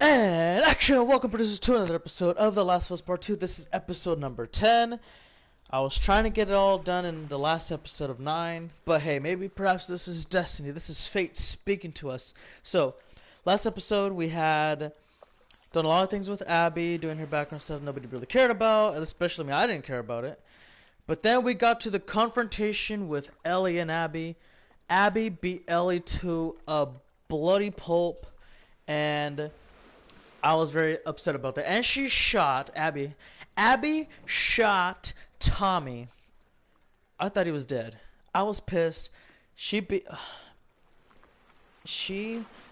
And action! Welcome, producers, to another episode of The Last of Us Part 2. This is episode number 10. I was trying to get it all done in the last episode of 9. But hey, maybe perhaps this is destiny. This is fate speaking to us. So, last episode we had done a lot of things with Abby, doing her background stuff nobody really cared about. Especially me, I didn't care about it. But then we got to the confrontation with Ellie and Abby. Abby beat Ellie to a bloody pulp. And I was very upset about that. And she shot Abby. Abby shot Tommy. I thought he was dead. I was pissed. She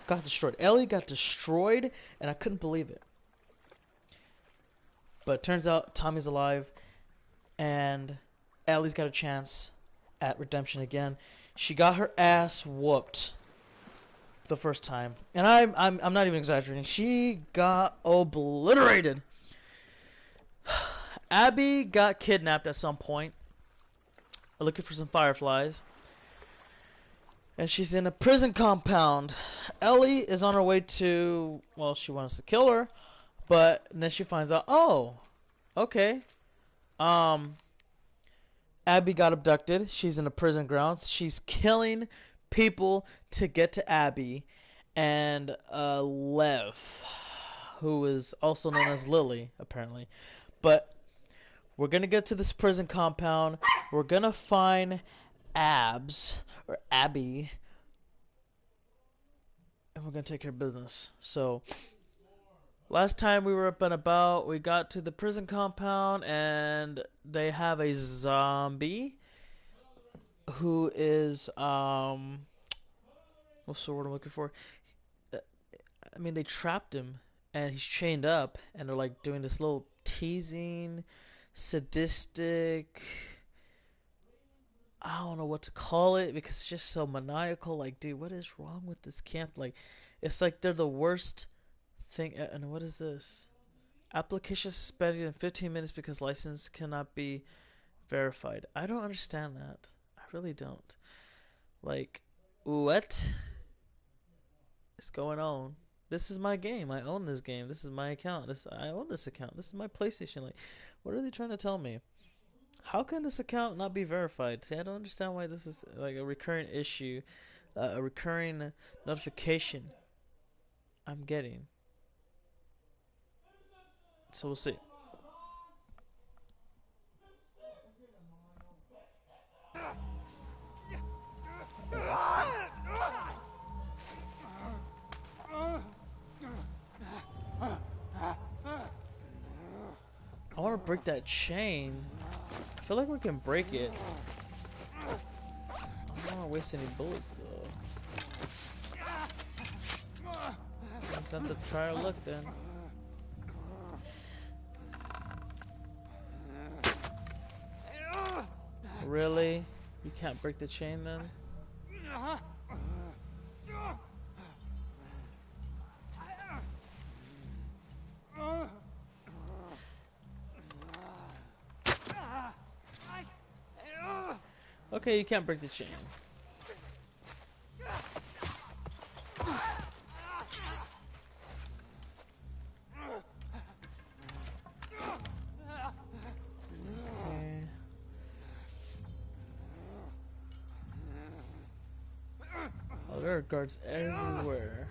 got destroyed. Ellie got destroyed, and I couldn't believe it. But it turns out Tommy's alive, and Ellie's got a chance at redemption again. She got her ass whooped the first time, and I'm not even exaggerating. She got obliterated. Abby got kidnapped at some point, looking for some fireflies, and she's in a prison compound. Ellie is on her way to, well, she wants to kill her, but then she finds out, oh, okay, Abby got abducted. She's in the prison grounds. She's killing people to get to Abby, and Lev, who is also known as Lily, apparently. But we're gonna get to this prison compound. We're gonna find Abby, and we're gonna take care of business. So last time we were up and about, we got to the prison compound, and they have a zombie who is what's the word I'm looking for? I mean, they trapped him, and he's chained up, and they're like doing this little teasing, sadistic, I don't know what to call it, because it's just so maniacal. Like, dude, what is wrong with this camp? Like, it's like they're the worst thing. And what is this? Application suspended in 15 minutes because license cannot be verified. I don't understand that. I really don't. Like, what is going on? This is my game. I own this game. This is my account. I own this account. This is my PlayStation. Like, what are they trying to tell me? How can this account not be verified? See, I don't understand why this is like a recurring issue, a recurring notification I'm getting. So we'll see. I want to break that chain. I feel like we can break it. I don't want to waste any bullets though. Just have to try our luck then. Really? You can't break the chain then? Okay, you can't break the chain. Okay. Oh, there are guards everywhere.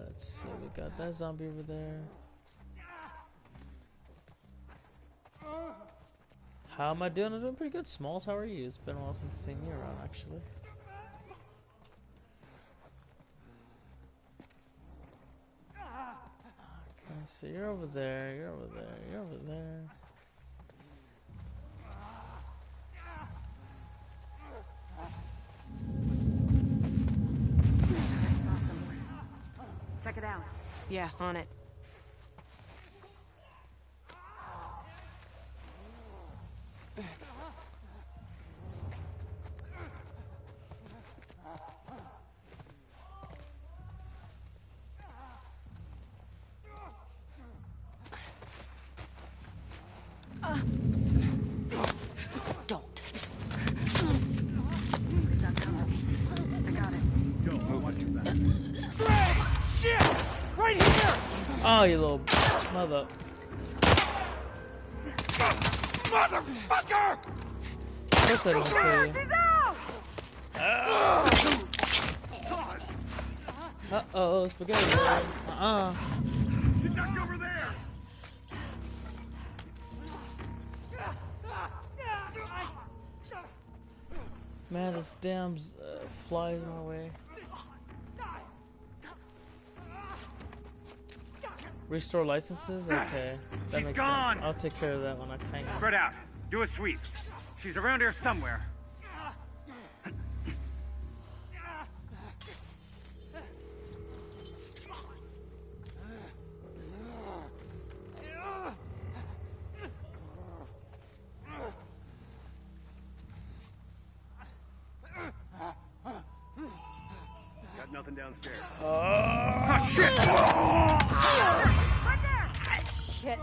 Let's see, we got that zombie over there. How am I doing? I'm doing pretty good. Smalls, how are you? It's been a while since I've seen you around, actually. Okay, so you're over there, you're over there, you're over there. Check it out. Yeah, on it. right here! Oh, you little mother. Motherfucker! Of course I don't kill you. Uh-oh, spaghetti. She's just over there! Man, this damn flies in my way. Restore licenses? Okay, that makes sense. I'll take care of that when I can. Spread out. Do a sweep. She's around here somewhere. Got nothing downstairs. Oh, shit! Right there! Shit.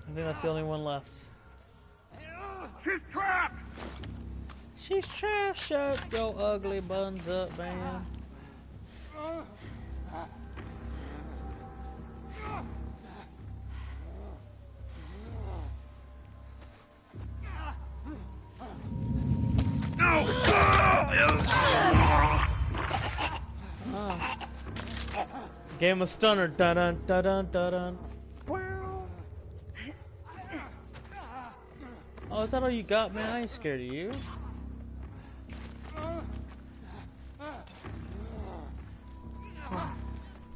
I think that's the only one left. She's trapped! She's trash. Shut your ugly buns up, man. Game of stunner. Dun dun dun dun dun dun. Oh, is that all you got, man? I ain't scared of you.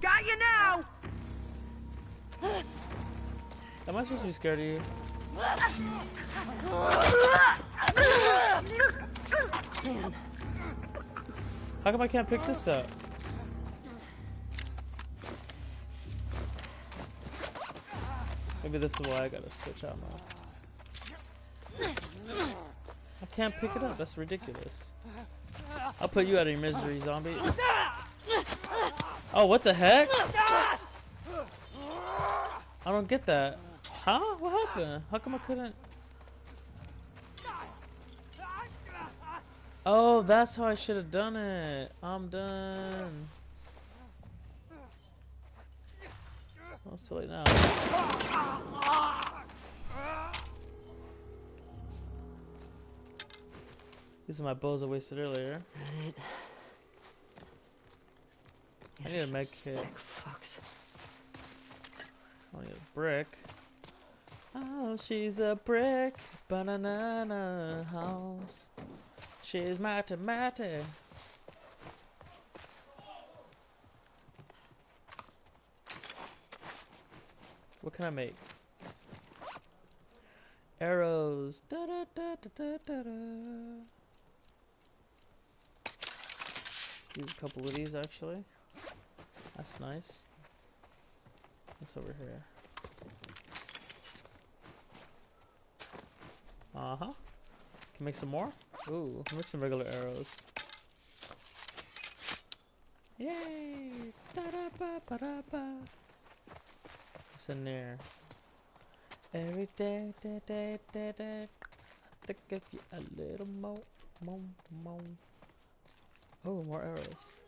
Got you now! Am I supposed to be scared of you? Man. How come I can't pick this up? Maybe this is why I gotta switch out now. I can't pick it up. That's ridiculous. I'll put you out of your misery, zombie. Oh, what the heck? I don't get that. Huh? What happened? How come I couldn't? Oh, that's how I should have done it. I'm done. Oh, it's too late now. These are my bows I wasted earlier. Right. I need a med kit. Sick fucks. I need a brick. Oh, she's a brick. Banana house. She's matty matty. What can I make? Arrows. Da da da da da da da. Use a couple of these actually. That's nice. What's over here? Uh-huh. Can make some more? Ooh, make some regular arrows. Yay! Da-da-ba-ba-da-ba. What's in there? Every day, day, day, day, day. I think if you a little more. Oh, more arrows.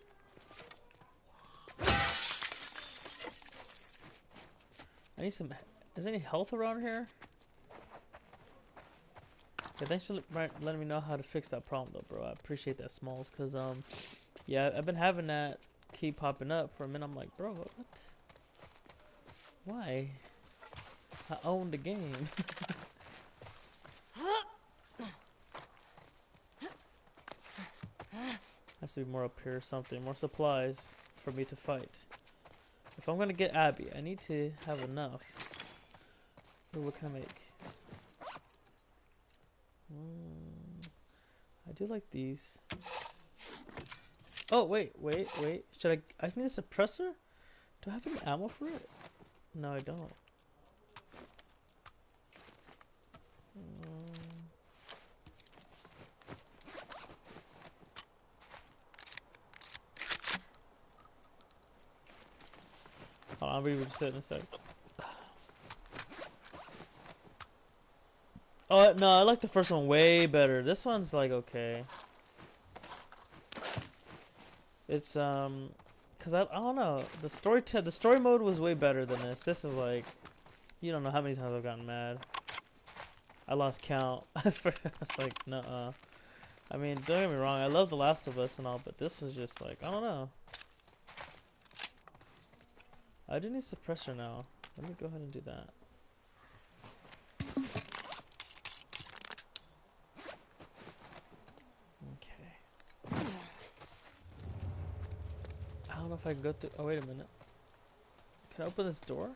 I need some. Is there any health around here? Yeah, thanks for letting me know how to fix that problem, though, bro. I appreciate that, Smalls. Cause yeah, I've been having that keep popping up for a minute. I'm like, bro, what? Why? I own the game. Has to be more up here or something. More supplies for me to fight. If I'm gonna get Abby, I need to have enough. Ooh, what can I make? I do like these. Oh, wait. Should I need a suppressor? Do I have any ammo for it? No, I don't. I'll be able to sit in a sec. Oh no, I like the first one way better. This one's like okay. It's cause I don't know. The story mode was way better than this. This is like, you don't know how many times I've gotten mad. I lost count. It's like, nuh-uh. I mean, don't get me wrong. I love The Last of Us and all, but this was just like, I don't know. I do need suppressor now. Let me go ahead and do that. Okay. I don't know if I can go through. Oh, wait a minute. Can I open this door?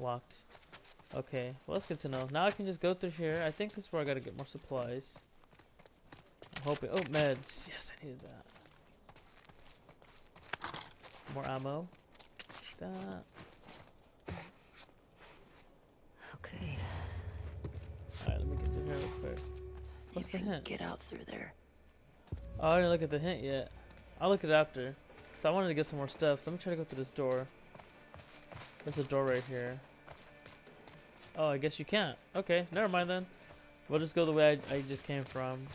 Locked. Okay, well, that's good to know. Now I can just go through here. I think this is where I gotta get more supplies. I'm hoping. Oh, meds. Yes, I needed that. More ammo. That. Okay. Alright, let me get through here real quick. What's the Maybe I can hint? get out through there. Oh, I didn't look at the hint yet. I'll look at it after. So I wanted to get some more stuff. Let me try to go through this door. There's a door right here. Oh, I guess you can't. Okay, never mind then. We'll just go the way I just came from.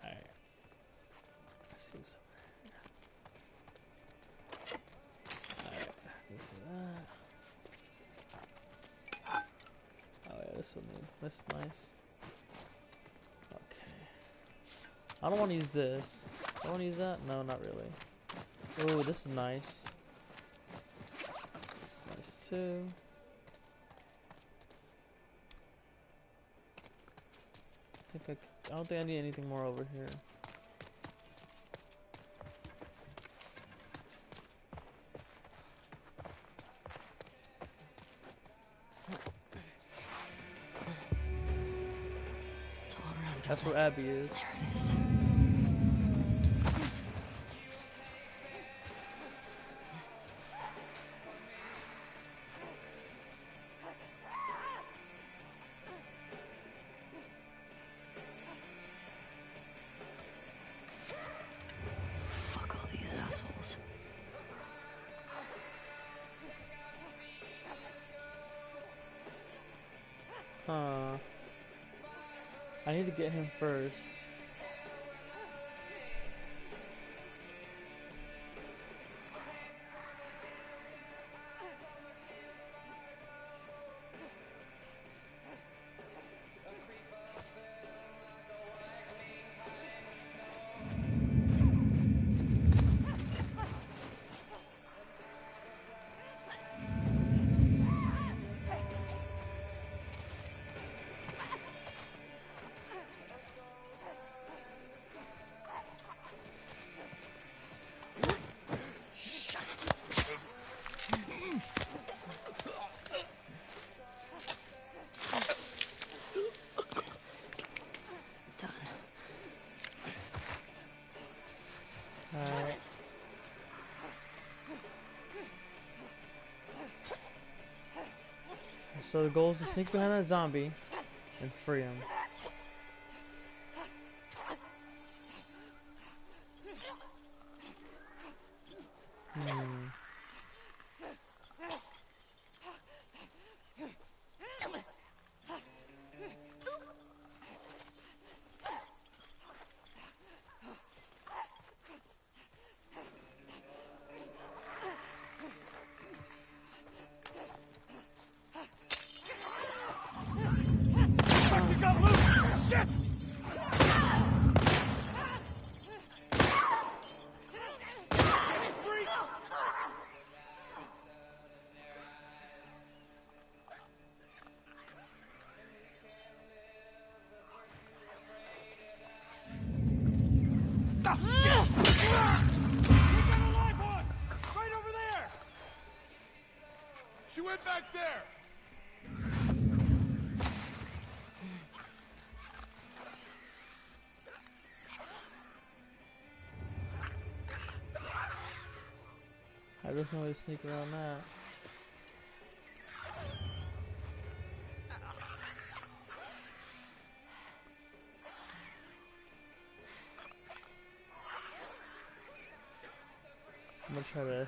Alright. Let's see what's up there. Alright, this is that. Oh yeah, this one need. This is nice. Okay. I don't want to use this. I want to use that? No, not really. Ooh, this is nice. It's nice too. I don't think I need anything more over here. It's all around. That's where Abby is. There it is. Fuck all these assholes. Huh. I need to get him first. Done. Alright. So the goal is to sneak behind that zombie and free him. Hmm. You got loose! Shit! Oh, shit! We got a live one! Right over there! She went back there! There's no way to sneak around that. I'm gonna try to...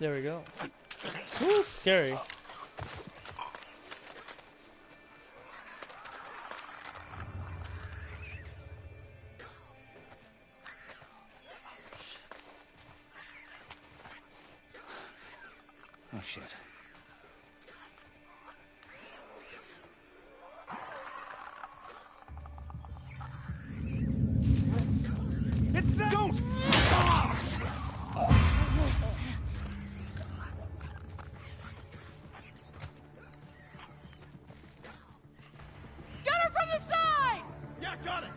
There we go. Ooh, scary. Oh shit. It's don't! Get her from the side! Yeah, got it!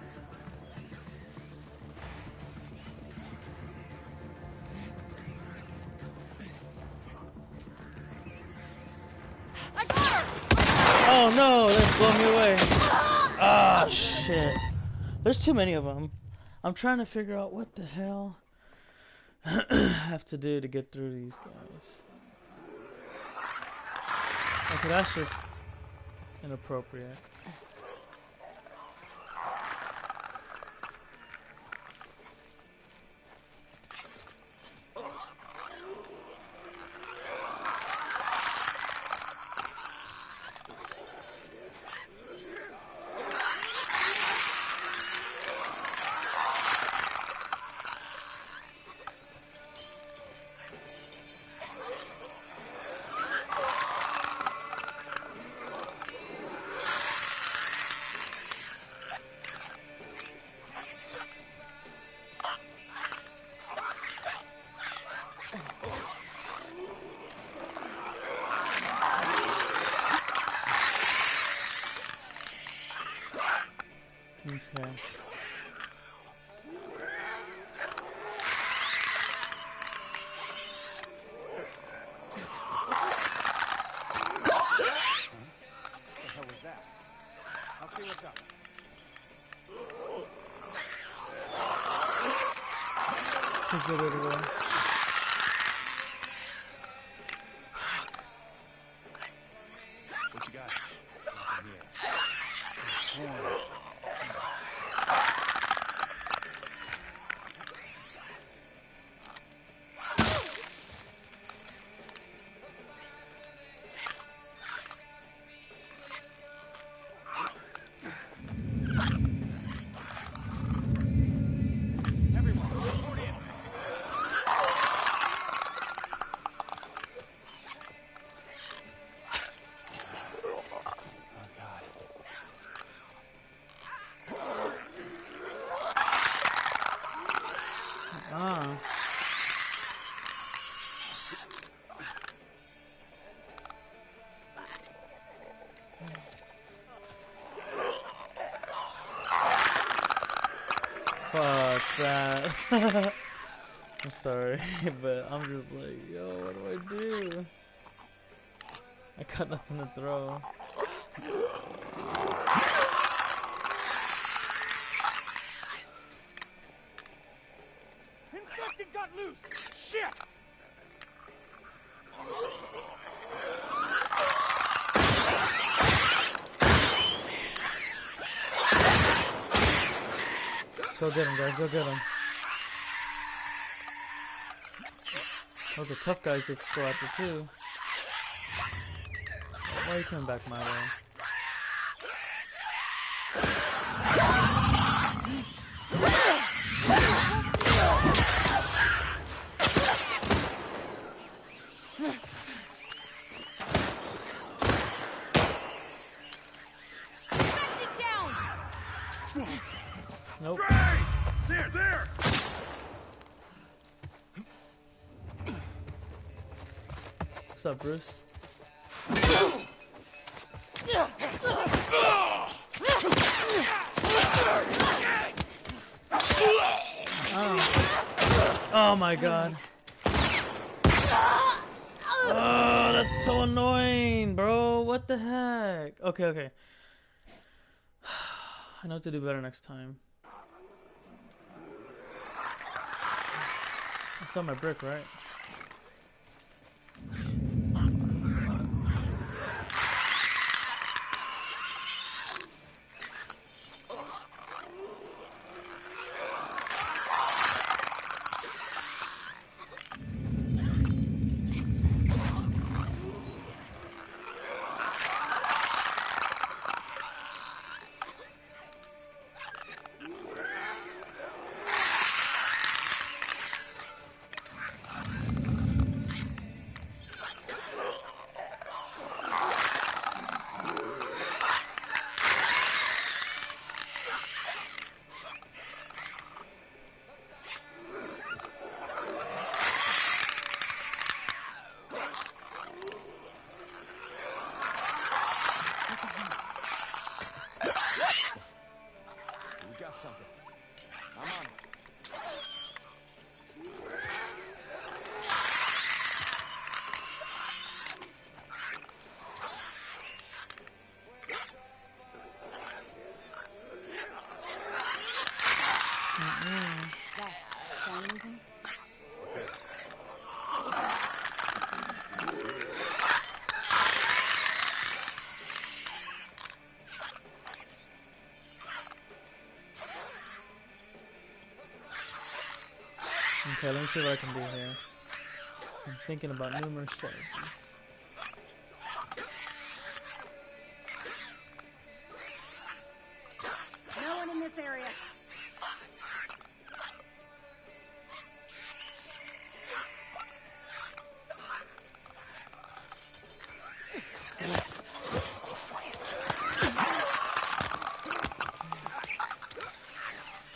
I got her! Oh no, that's blowing me away. Ah, shit. There's too many of them. I'm trying to figure out what the hell I have to do to get through these guys. Okay, that's just inappropriate. Okay. What the hell was that? I'll see what's up. Let's get rid of them. What you got? Nothing here. Sworn. Everyone, report in. Oh God. Ah. Fuck that. I'm sorry, but I'm just like, yo, what do I do? I got nothing to throw. Infected got loose! Shit! Go get him, guys, go get him. Those are tough guys to go after too. Why are you coming back my way? Infected down! Nope. Ray! There! What's up, Bruce? Oh my god. Oh, that's so annoying, bro. What the heck? Okay. I know what to do better next time. I still have my brick, right? Okay, let me see what I can do here. I'm thinking about numerous strategies. No one in this area.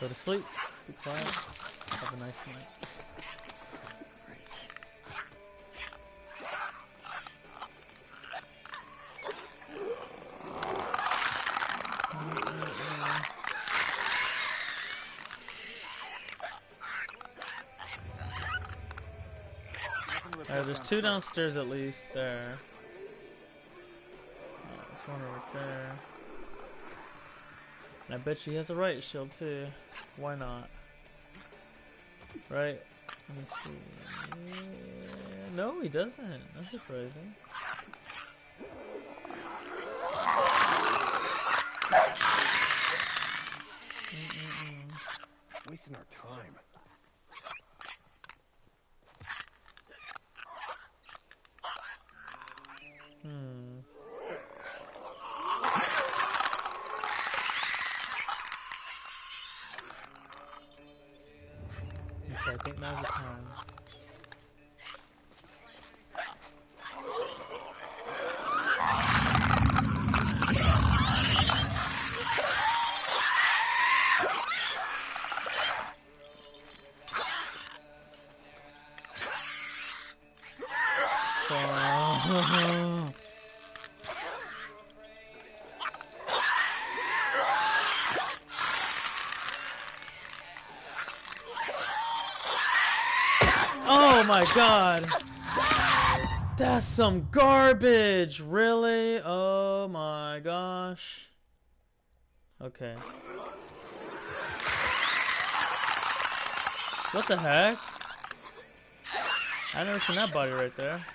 Go to sleep. Be quiet. Have a nice night. Alright, there's two downstairs at least there. There's one right there. And I bet she has a riot shield too. Why not? Right? Let me see. Yeah, no, he doesn't. That's surprising. Wasting our time. Okay, I think now's the time. Oh my god! That's some garbage! Really? Oh my gosh. Okay. What the heck? I never seen that body right there.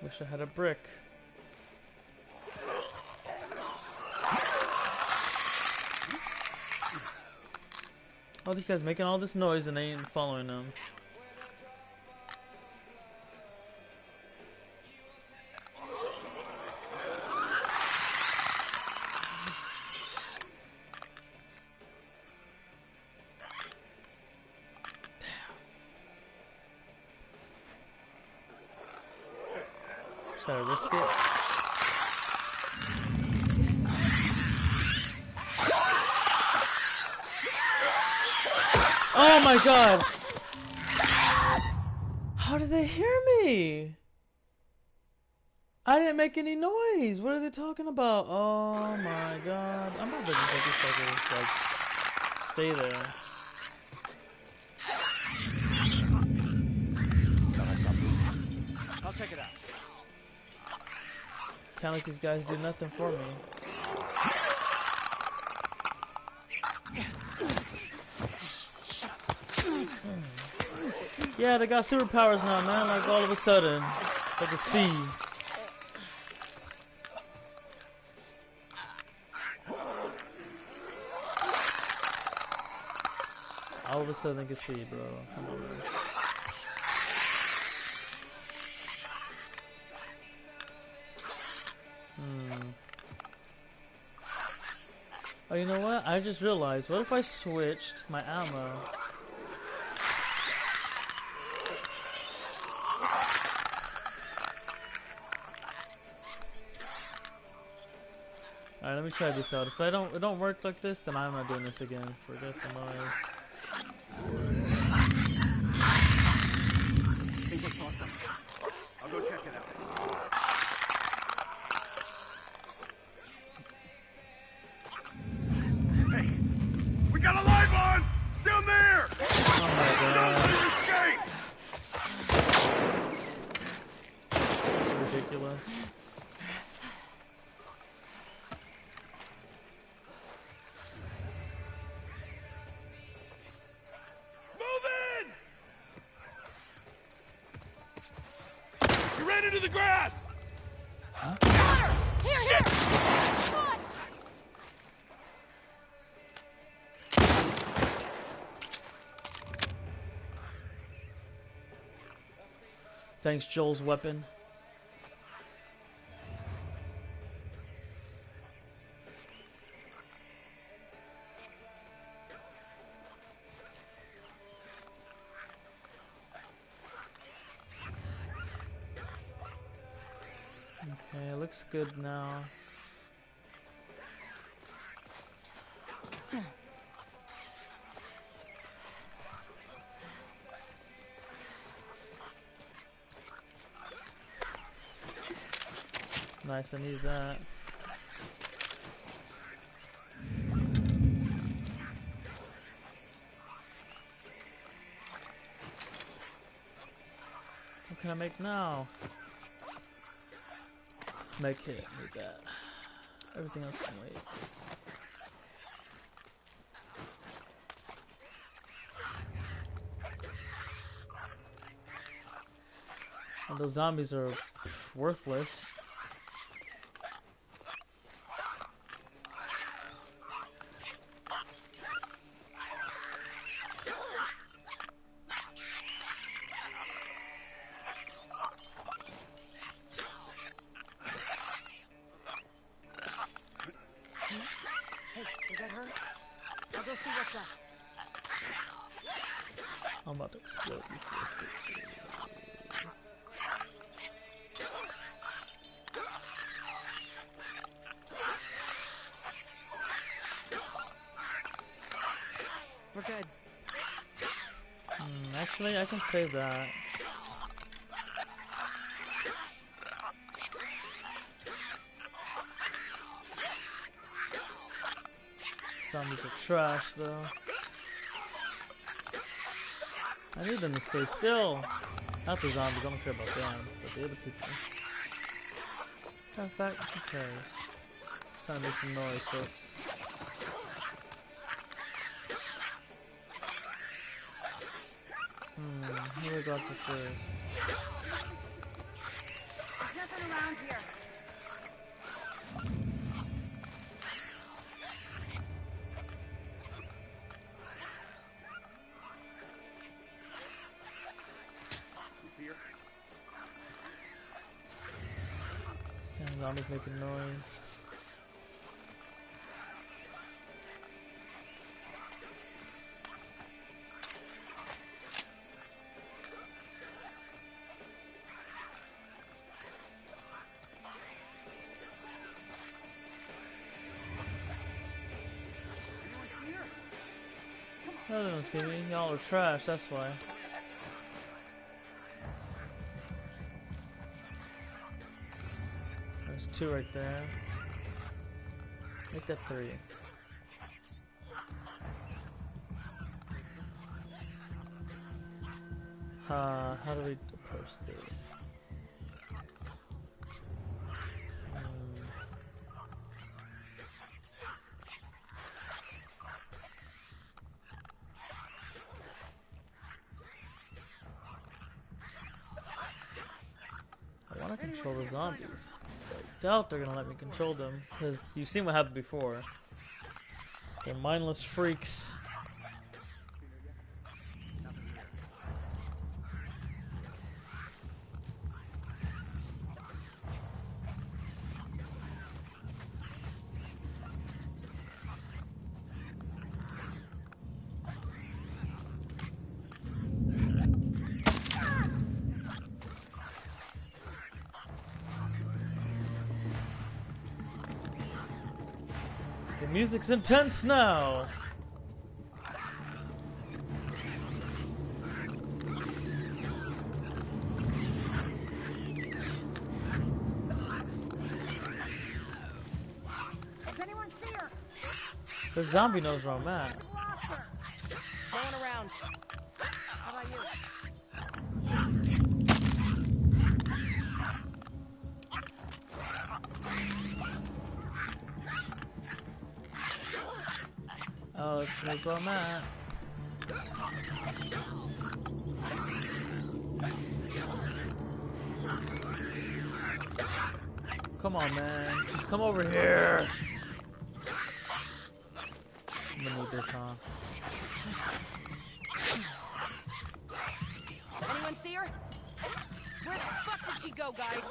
Wish I had a brick. Oh, these guys making all this noise and they ain't following them. Should I risk it? Oh my god! How did they hear me? I didn't make any noise. What are they talking about? Oh my god. I'm about to just let these fuckers like stay there. I'll check it out. Can't let these guys do nothing for me. Yeah, they got superpowers now, man. Like all of a sudden, like a sea. All of a sudden, they can see, bro. Come on, man. Oh, you know what? I just realized. What if I switched my ammo? Alright, let let me try this out. If it don't work like this, then I'm not doing this again. Forget the noise. I'll go check it out. Hey, we got a live on down there. Oh my god. That's ridiculous. Move in! You ran into the grass! Here, here! Come on! Thanks, Joel's weapon. Okay, it looks good now. Nice, I need that. What can I make now? Make it, need that. Everything else can wait. And those zombies are worthless. Is that her? I'll go see what's up. I'm about to explode before it hits you. We're good. Actually, I can save that. Zombies are trash, though. I need them to stay still. Not the zombies, I don't care about them, but the other people. In fact, who cares? It's time to make some noise, folks. Who do I got for first? There's nothing around here. Here. Some zombies making noise. Oh, they don't see me. Y'all are trash, that's why. There's two right there. Make that three. How do we approach this? I want to control the zombies. I doubt they're gonna let me control them, because you've seen what happened before. They're mindless freaks. The music's intense now. Does anyone see her? The zombie knows where I'm at. Lost her. Going around. How about you? Oh, it's knows where I'm at. Come on, man. Just come over here. I'm gonna need this, huh? Anyone see her? Where the fuck did she go, guys?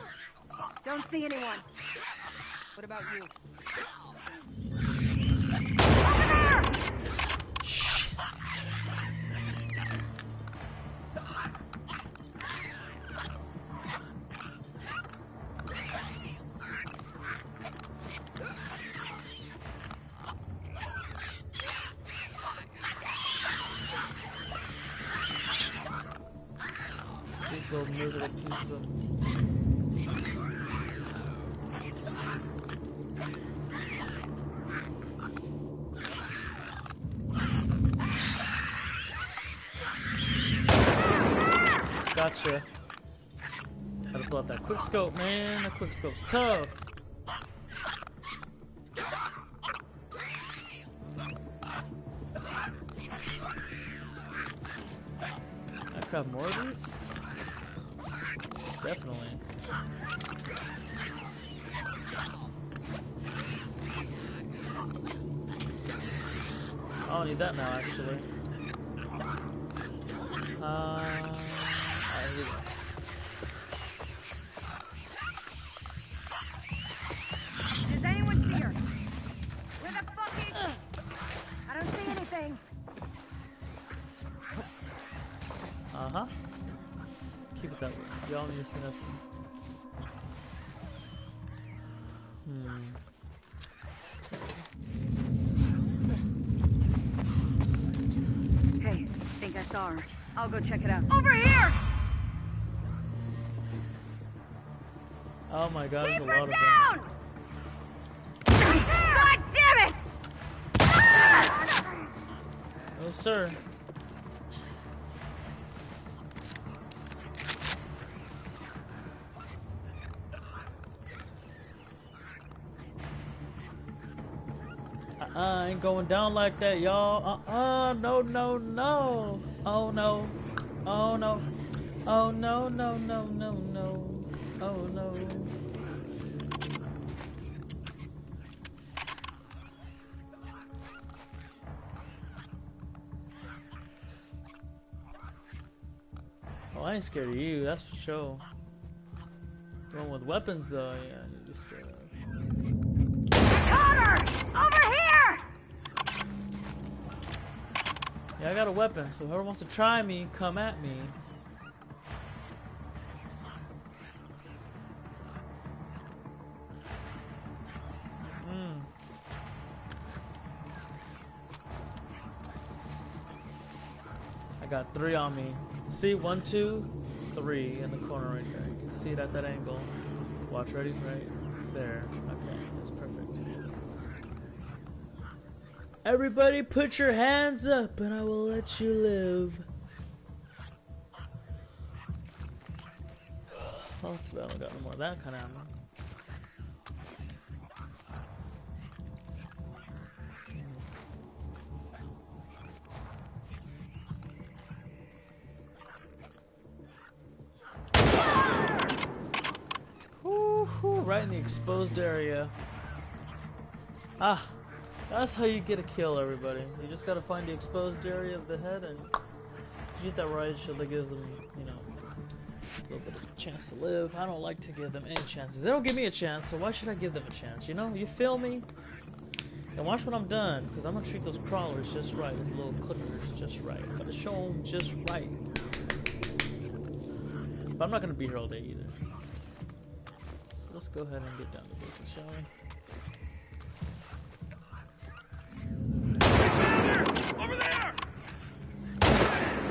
Don't see anyone. What about you? Big old miserable piece of... Gotcha. Gotta pull out that quick scope, man. That quick scope's tough. I grab more of these? Definitely. I don't need that now, actually. Alright, here we go. Does anyone see her? Where the fuck is... I don't see anything. Uh-huh. Keep it that way. Y'all need to see nothing. Hey, think I saw her. I'll go check it out. Over here! Oh my god, there's a Keep lot her of them. down! God damn it! Oh, sir. I ain't going down like that, y'all. No, no, no. Oh, no. Oh, no. Oh, no, no, no, no, no. Oh, no. Oh, I ain't scared of you, that's for sure. The one with weapons, though, yeah, you're just scared of. Caught her! Over here! Yeah, I got a weapon, so whoever wants to try me, come at me. I got 3 on me. See, 1, 2, 3 in the corner right there. You can see it at that angle. Watch, ready? Right there. Okay, that's perfect. Everybody put your hands up and I will let you live. Oh, too bad I don't got no more of that kind of ammo. Right in the exposed area. Ah, that's how you get a kill, everybody. You just gotta find the exposed area of the head and get that right so that gives them, you know, a little bit of a chance to live. I don't like to give them any chances. They don't give me a chance, so why should I give them a chance? You know, you feel me? And watch when I'm done, because I'm gonna treat those crawlers just right, those little clickers just right. I'm gonna show them just right. But I'm not gonna be here all day either. Let's go ahead and get down to business, shall we? Over there!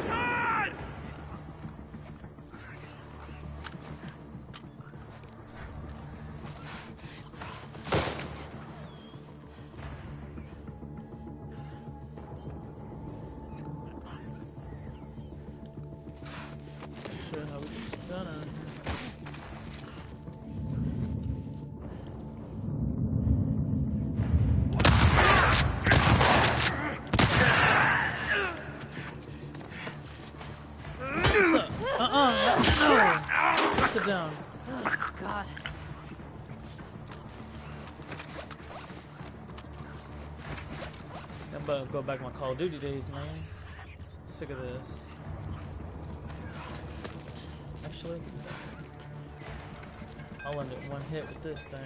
God! Sure how we get this done out here. No! Sit down. Oh, God. I'm about to go back to my Call of Duty days, man. Sick of this. Actually, I'll end it one hit with this thing.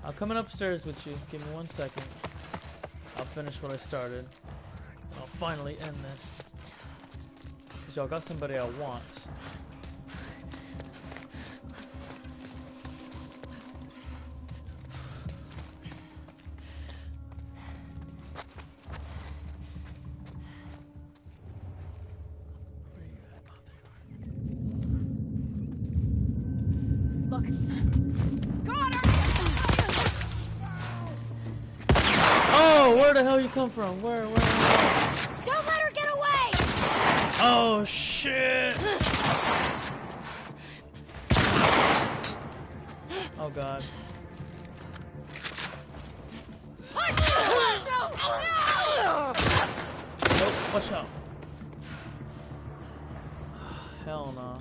I'm coming upstairs with you. Give me 1 second. I'll finish what I started. I'll finally end this. Cause y'all got somebody I want. Look. Got her! Oh, where the hell you come from? Where? Don't let her get away! Oh shit! Oh god. No! Oh, watch out. Hell no.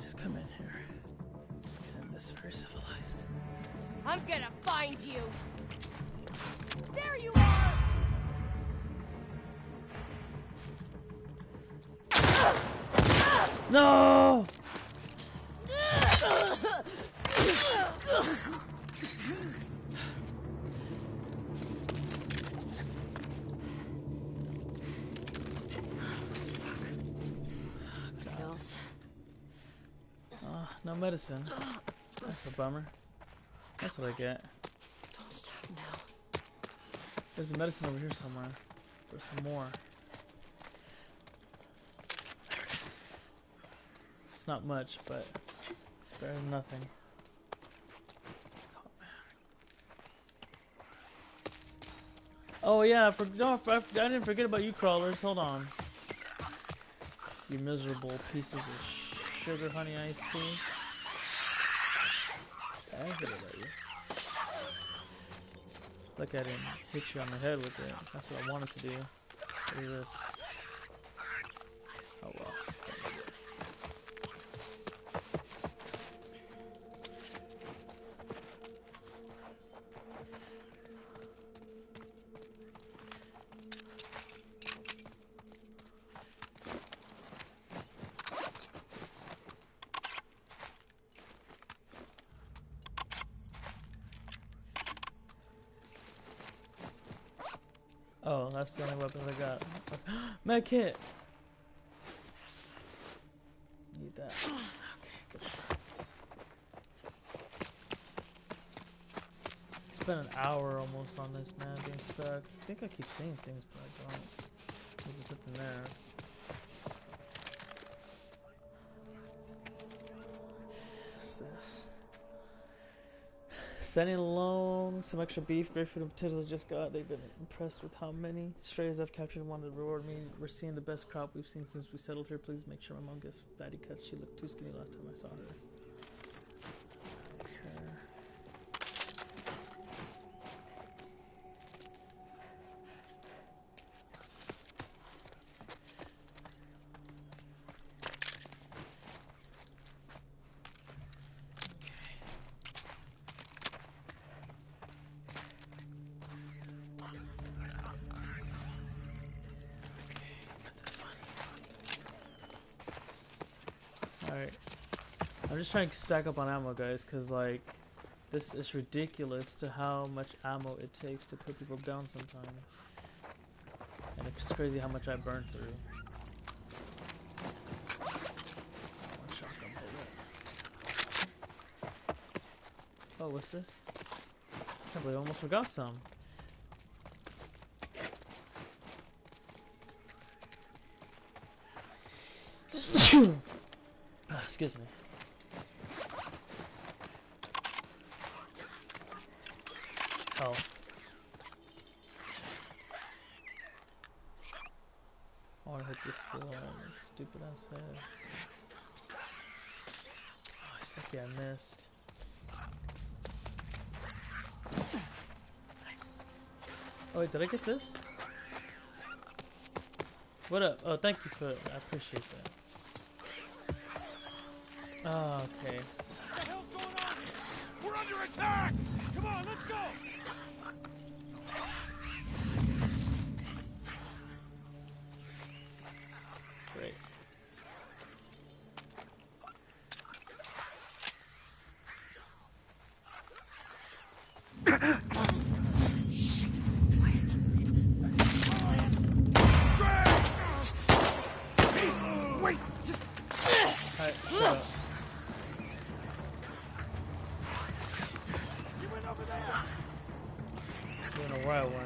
Just come in here. Get in this very civilized. I'm gonna find you! There you are! No! Pills. No medicine. That's a bummer. That's what I get. Don't stop now. There's a medicine over here somewhere. There's some more. There it is. It's not much, but it's better than nothing. Oh yeah, I didn't forget about you crawlers. Hold on. You miserable pieces of sugar honey iced tea. I forget about you. Like I didn't hit you on the head with it. That's what I wanted to do. What is this? Oh well. Oh, that's the only weapon I got. Med kit! Need that. Okay, good stuff. Spent an hour almost on this, man, being stuck. I think I keep seeing things, but I don't. Maybe something there. What's this? Sending alone some extra beef, great food and potatoes I just got. They've been impressed with how many strays I've captured and wanted to reward me. We're seeing the best crop we've seen since we settled here. Please make sure my mom gets fatty cuts. She looked too skinny last time I saw her. Okay. Alright. I'm just trying to stack up on ammo, guys, because, like, this is ridiculous to how much ammo it takes to put people down sometimes. And it's crazy how much I burn through. One shotgun bullet. Oh, what's this? I can't believe I almost forgot some. Excuse me. Oh. I wanna hit this fool on his stupid ass head. Oh, he's lucky I missed. Oh wait, did I get this? What up? Oh, thank you for it. I appreciate that. Oh, okay. What the hell's going on here? We're under attack! Come on, let's go! Great. Wait! Alright, shut up. You went over there! I don't know where I went.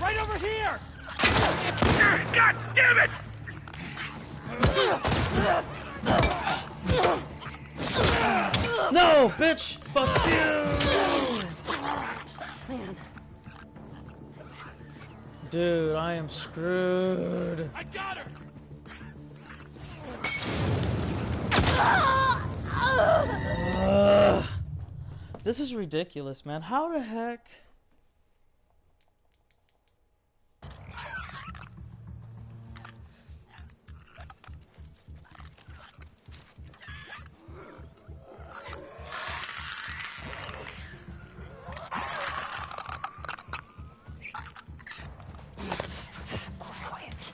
Right over here! God damn it! No, bitch! Fuck you! Dude, I am screwed. I got her! Ugh. This is ridiculous, man. How the heck? Quiet.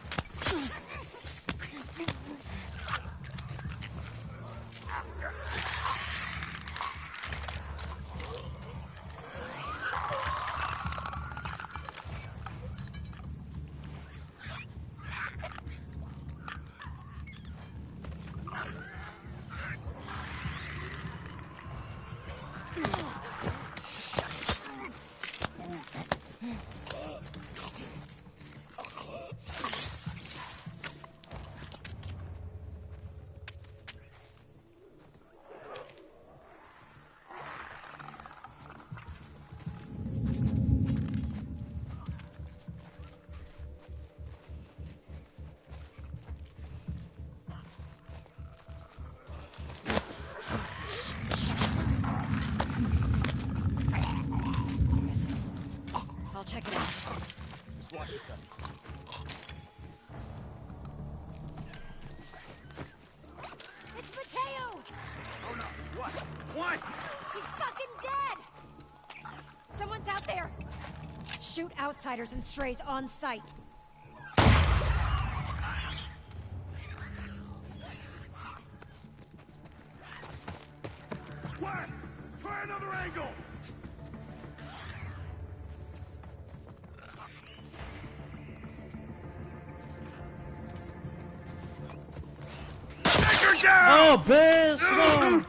I'll check it out. Just watch yourself. It's Mateo! Oh no, what? What? He's fucking dead! Someone's out there! Shoot outsiders and strays on sight. What? Try another angle! Take her down! Oh, bitch! No!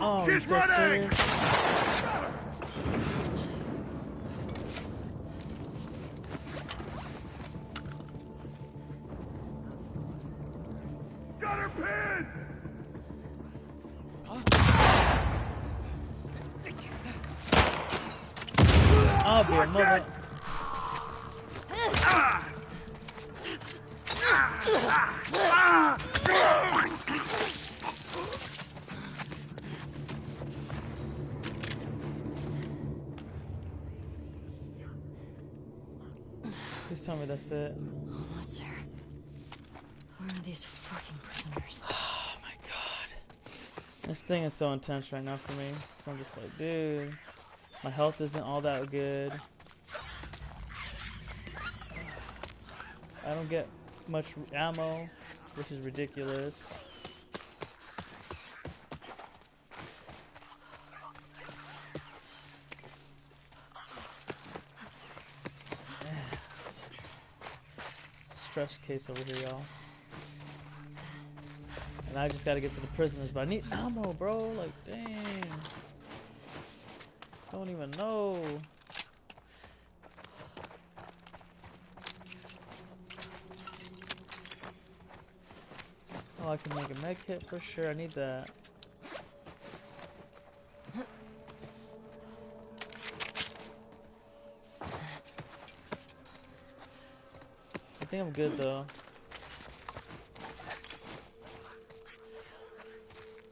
Oh, She's you guys running! serious? Got her pinned! I'll be a mother. Ah! that's it. Almost there. Where are these fucking prisoners? Oh my god. This thing is so intense right now for me. So I'm just like, dude, my health isn't all that good. I don't get much ammo, which is ridiculous. Stress case over here, y'all. And I just gotta get to the prisoners, but I need ammo, bro. Like, dang. Don't even know. Oh, I can make a med kit for sure. I need that. I think I'm good though.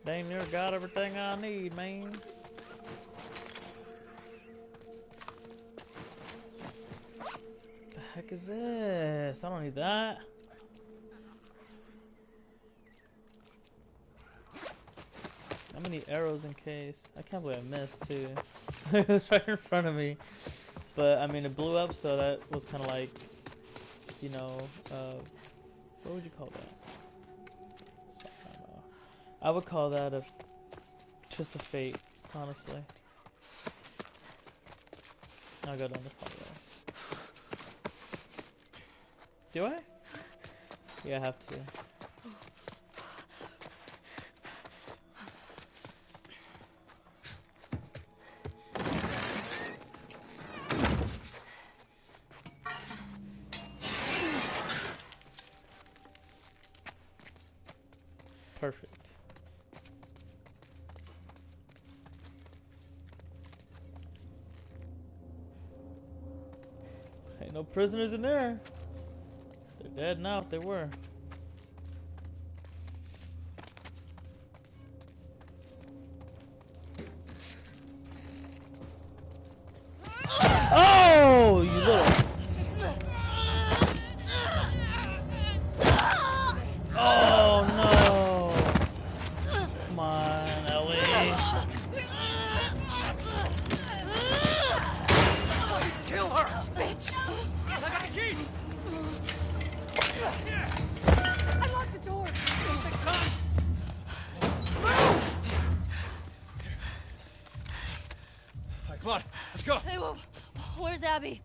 Dang near got everything I need, man. The heck is this? I don't need that. How many arrows in case? I can't believe I missed too. It was right in front of me. But I mean, it blew up, so that was kind of like, you know, what would you call that? I would call that a just a fate, honestly. I'll go down this hallway. Do I? Yeah, I have to. Perfect. Ain't no prisoners in there. They're dead now if they were. Oh, you little. Oh no. Come on, Ellie. Kill her! Bitch! I got the key! I locked the door. Alright, come on, let's go! Hey, where's Abby?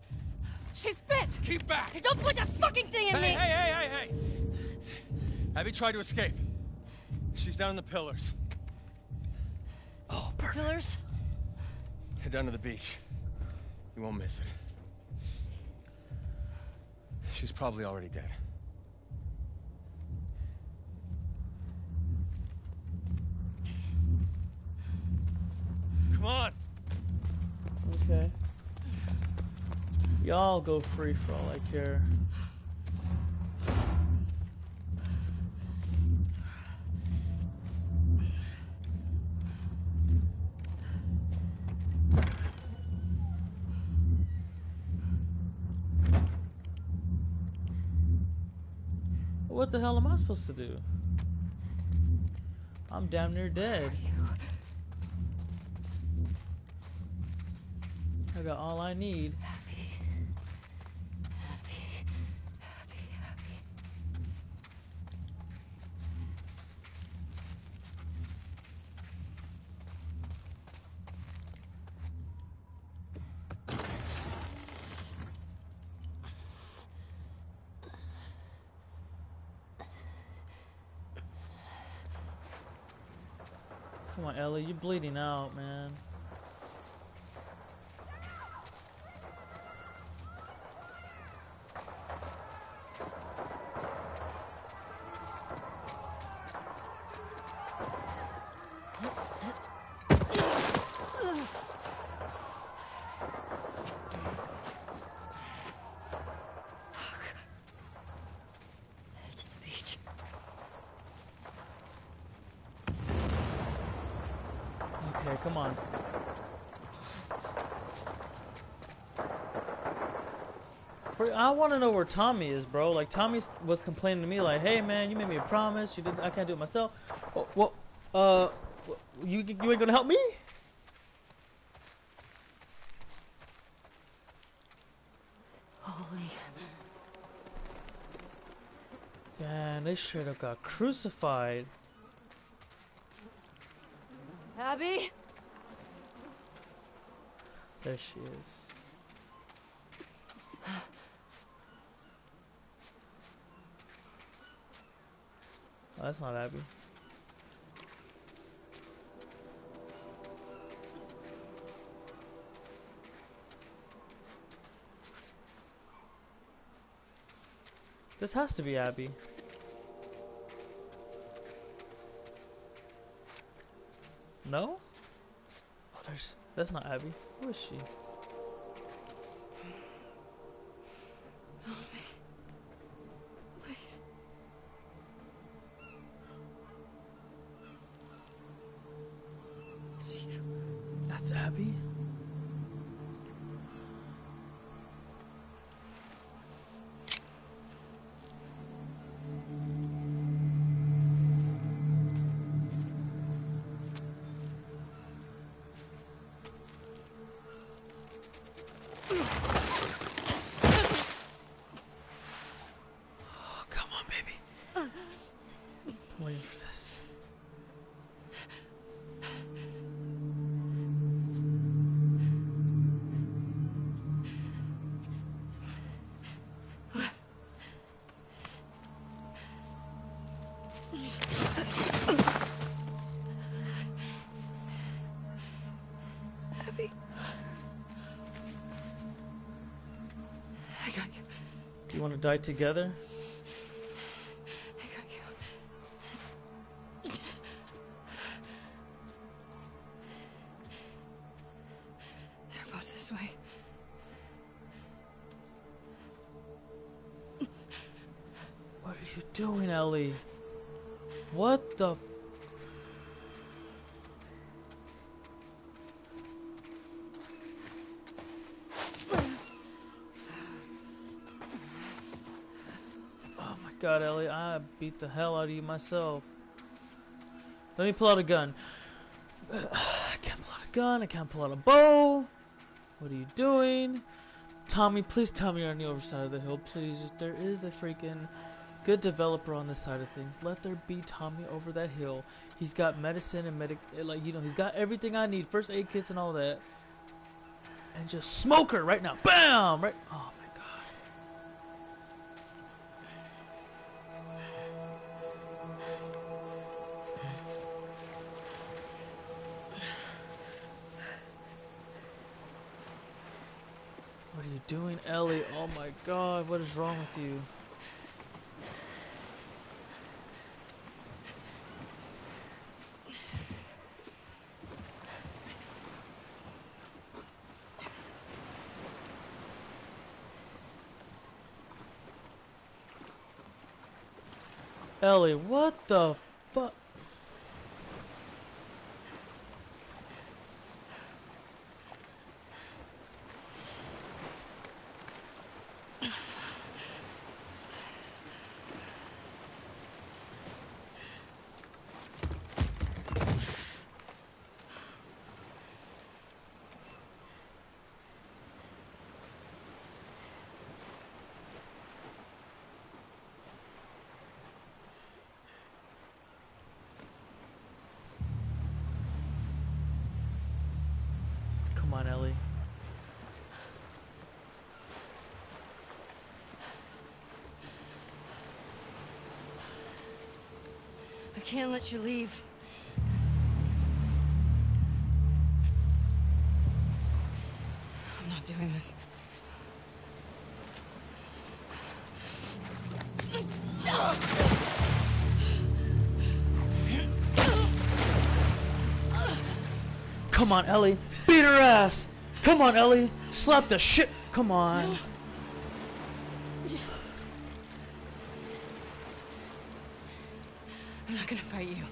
She's bit. Keep back! Hey, don't put that fucking thing in me! Hey! Abby tried to escape. She's down in the pillars. Oh, perfect. Pillars? Head down to the beach. You won't miss it. She's probably already dead. Come on! Okay. Y'all go free for all I care. What the hell am I supposed to do? I'm damn near dead. I got all I need. Come on, Ellie, you're bleeding out, man. Head to the beach. Okay, come on. I want to know where Tommy is, bro. Like, Tommy was complaining to me, like, hey, man, you made me a promise. You didn't. I can't do it myself. You ain't gonna help me? Holy. Damn, they straight up got crucified. Abby? There she is. Oh, that's not Abby. This has to be Abby. No? Oh, that's not Abby. Who is she? Help me. Please. It's you. That's Abby? Come on, baby. I'm waiting for this. Abby. I got you. Do you want to die together? I got you. They're both this way. What are you doing, Ellie? What the? Oh my God, Ellie, I beat the hell out of you myself. Let me pull out a gun. I can't pull out a gun. I can't pull out a bow. What are you doing? Tommy, please tell me you're on the other side of the hill. Please, if there is a freaking good developer on this side of things, let there be Tommy over that hill. He's got medicine and he's got everything I need. First aid kits and all that. And just smoke her right now. Bam! Right. Oh my God. What are you doing, Ellie? Oh my God, what is wrong with you? Ellie, what the fuck? Come on, Ellie. I can't let you leave. I'm not doing this. Come on, Ellie. Beat her ass. Come on, Ellie. Slap the shit. Come on. No. I'm not gonna fight you.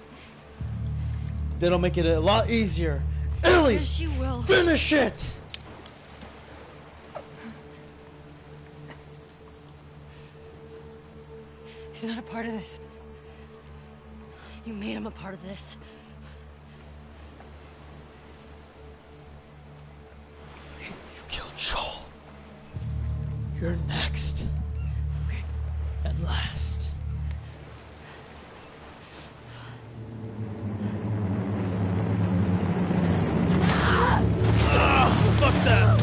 That'll make it a lot easier. Ellie, Yes, you will. finish it. He's not a part of this. You made him a part of this. You killed Joel. You're next. Okay. And last. Fuck that!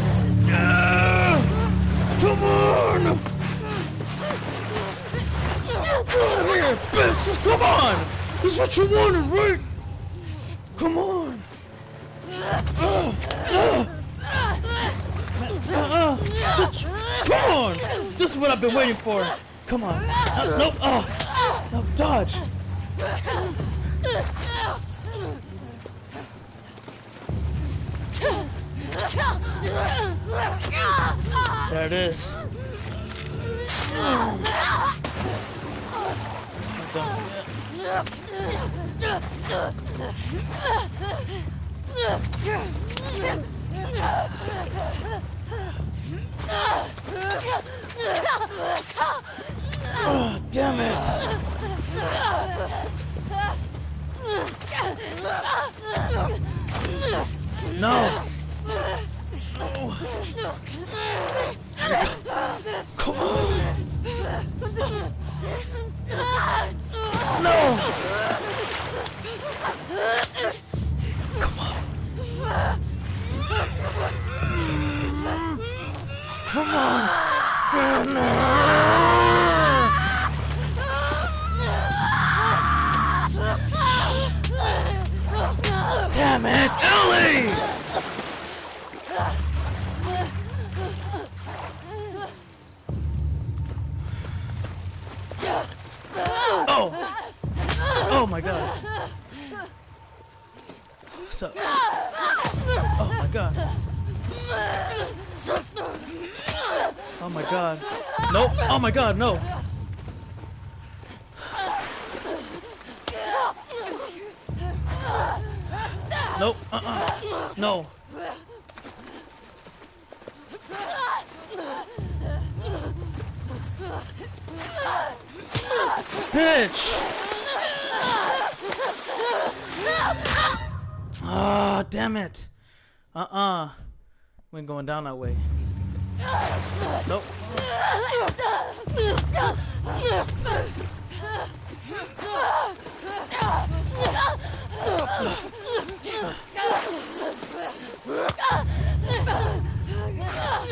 Come on! Come here, bitch! Come on! This is what you wanted, right? Come on! Shit! Come on! This is what I've been waiting for! Come on! Nope! No, dodge! There it is. Oh, damn it! No! Come on! No! Come on! Come on! Damn it, Ellie! Oh! Oh my god. What's up? Oh my god. Oh my god. Nope. Oh my god, no. Nope. No. Bitch! Ah, damn it. We ain't going down that way. Nope.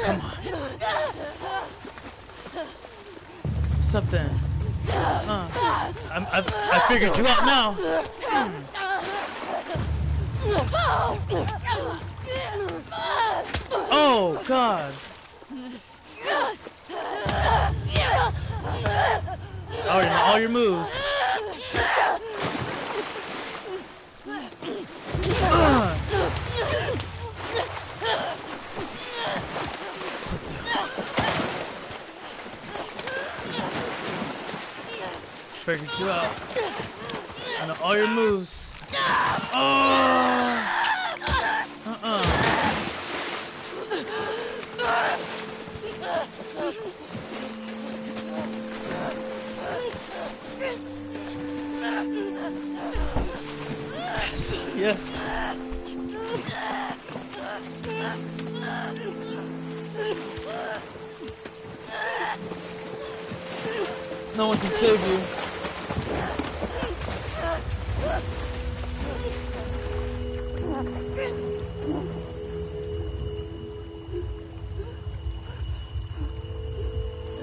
Come on. Something. I figured you out now. Oh God. I already know all your moves. Figured you out. I know all your moves. Oh! Yes. No one can save you.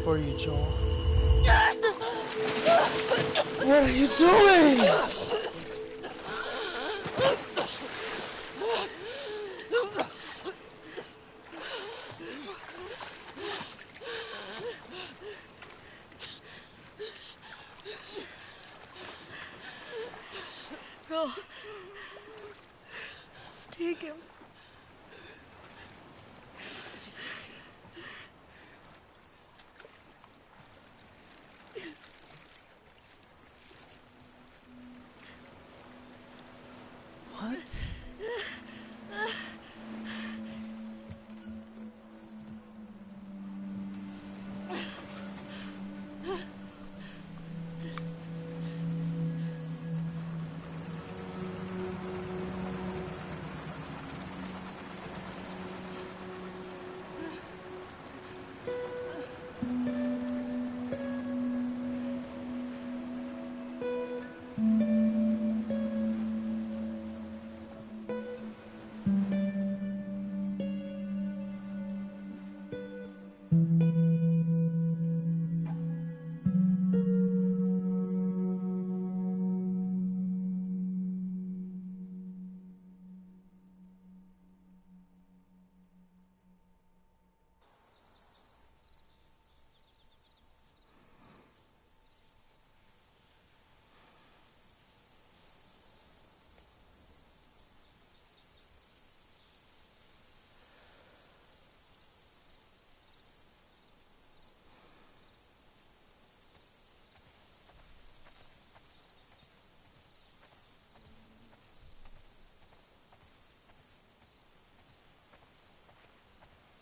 For you, Joel. What are you doing? Go. Just take him. What?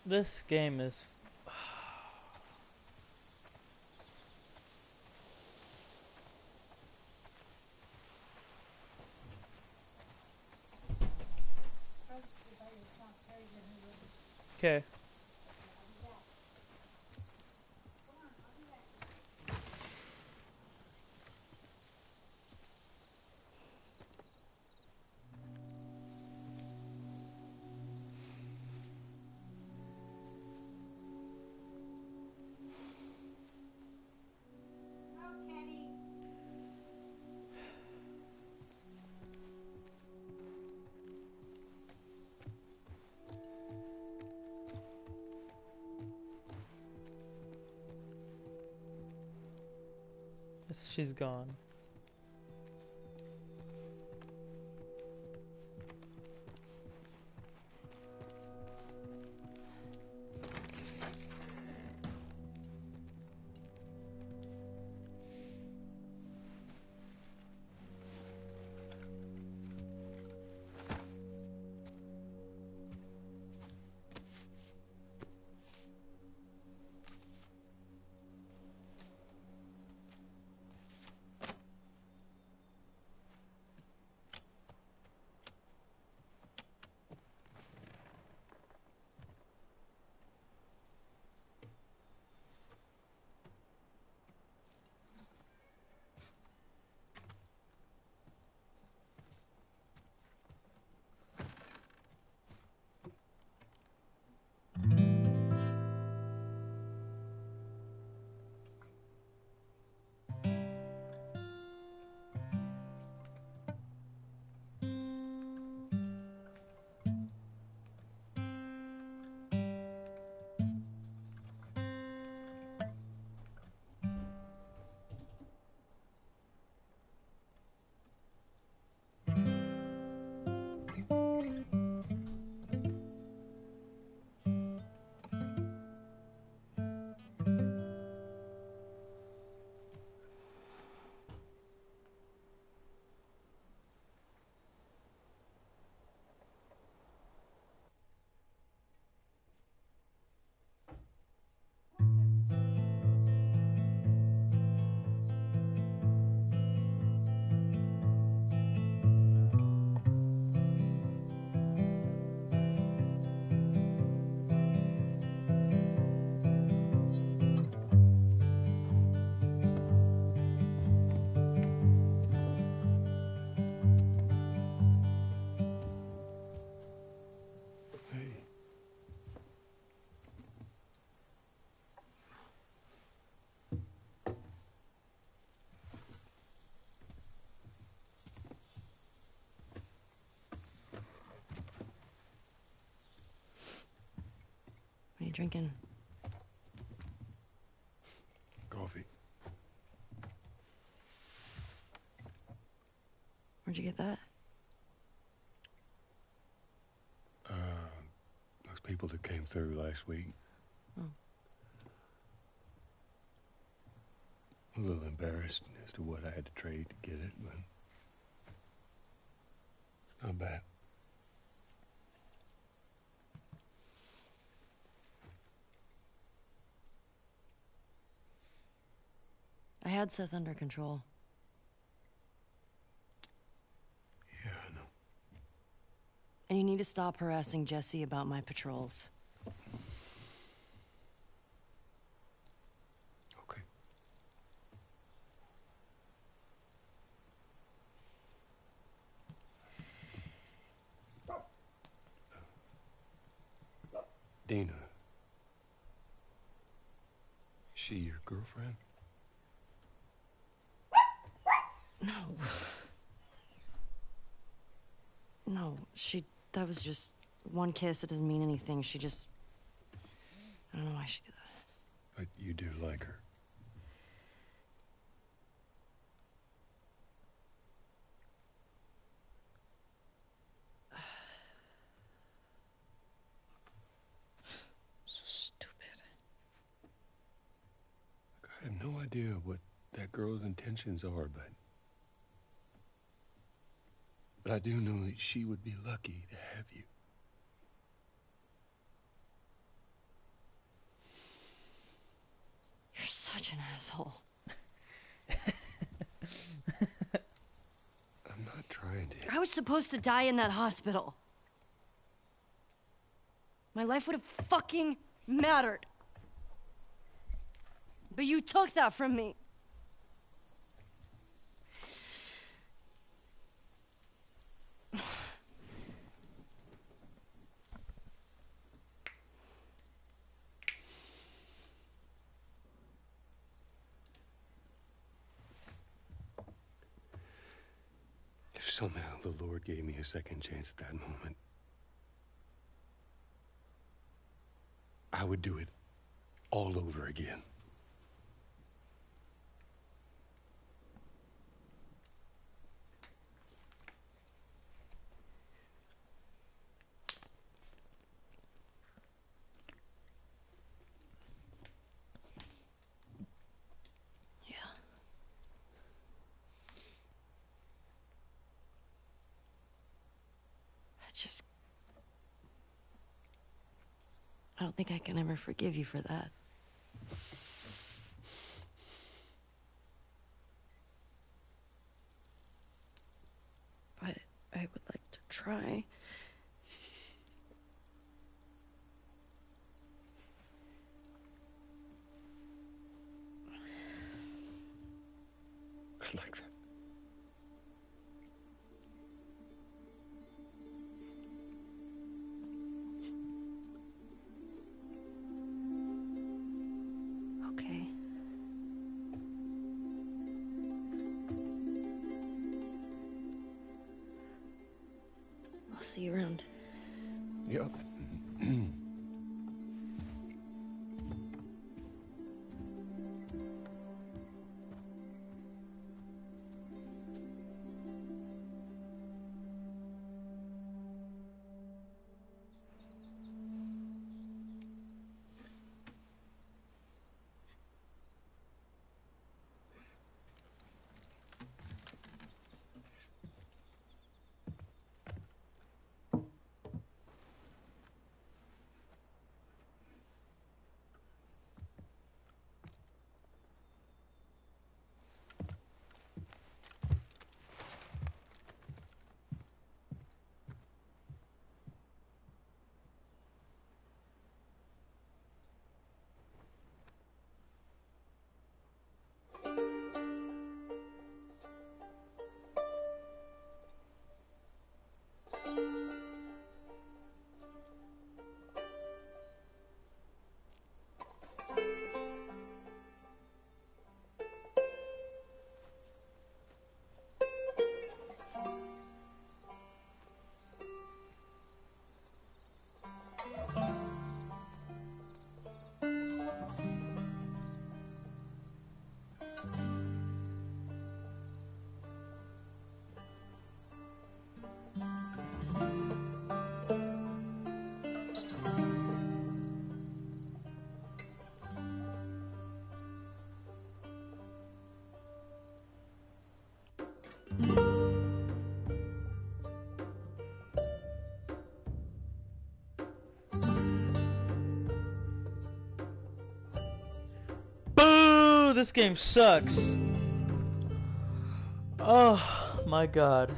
This game is... Okay. She's gone. What are you drinking? Coffee. Where'd you get that? Those people that came through last week. Oh. A little embarrassed as to what I had to trade to get it, but it's not bad. I had Seth under control. Yeah, I know. And you need to stop harassing Jesse about my patrols. Okay. Dina. Is she your girlfriend? No. No, that was just one kiss. It doesn't mean anything. She just, I don't know why she did that. But you do like her. So stupid. I have no idea what that girl's intentions are, but I do know that she would be lucky to have you. such an asshole. I'm not trying to. I was supposed to die in that hospital. My life would have fucking mattered. But you took that from me. If somehow the Lord gave me a second chance at that moment, I would do it all over again. Yeah. I don't think I can ever forgive you for that. But I would like to try. I'd like that. Okay. I'll see you around. Yep. Boo! This game sucks. Oh my god.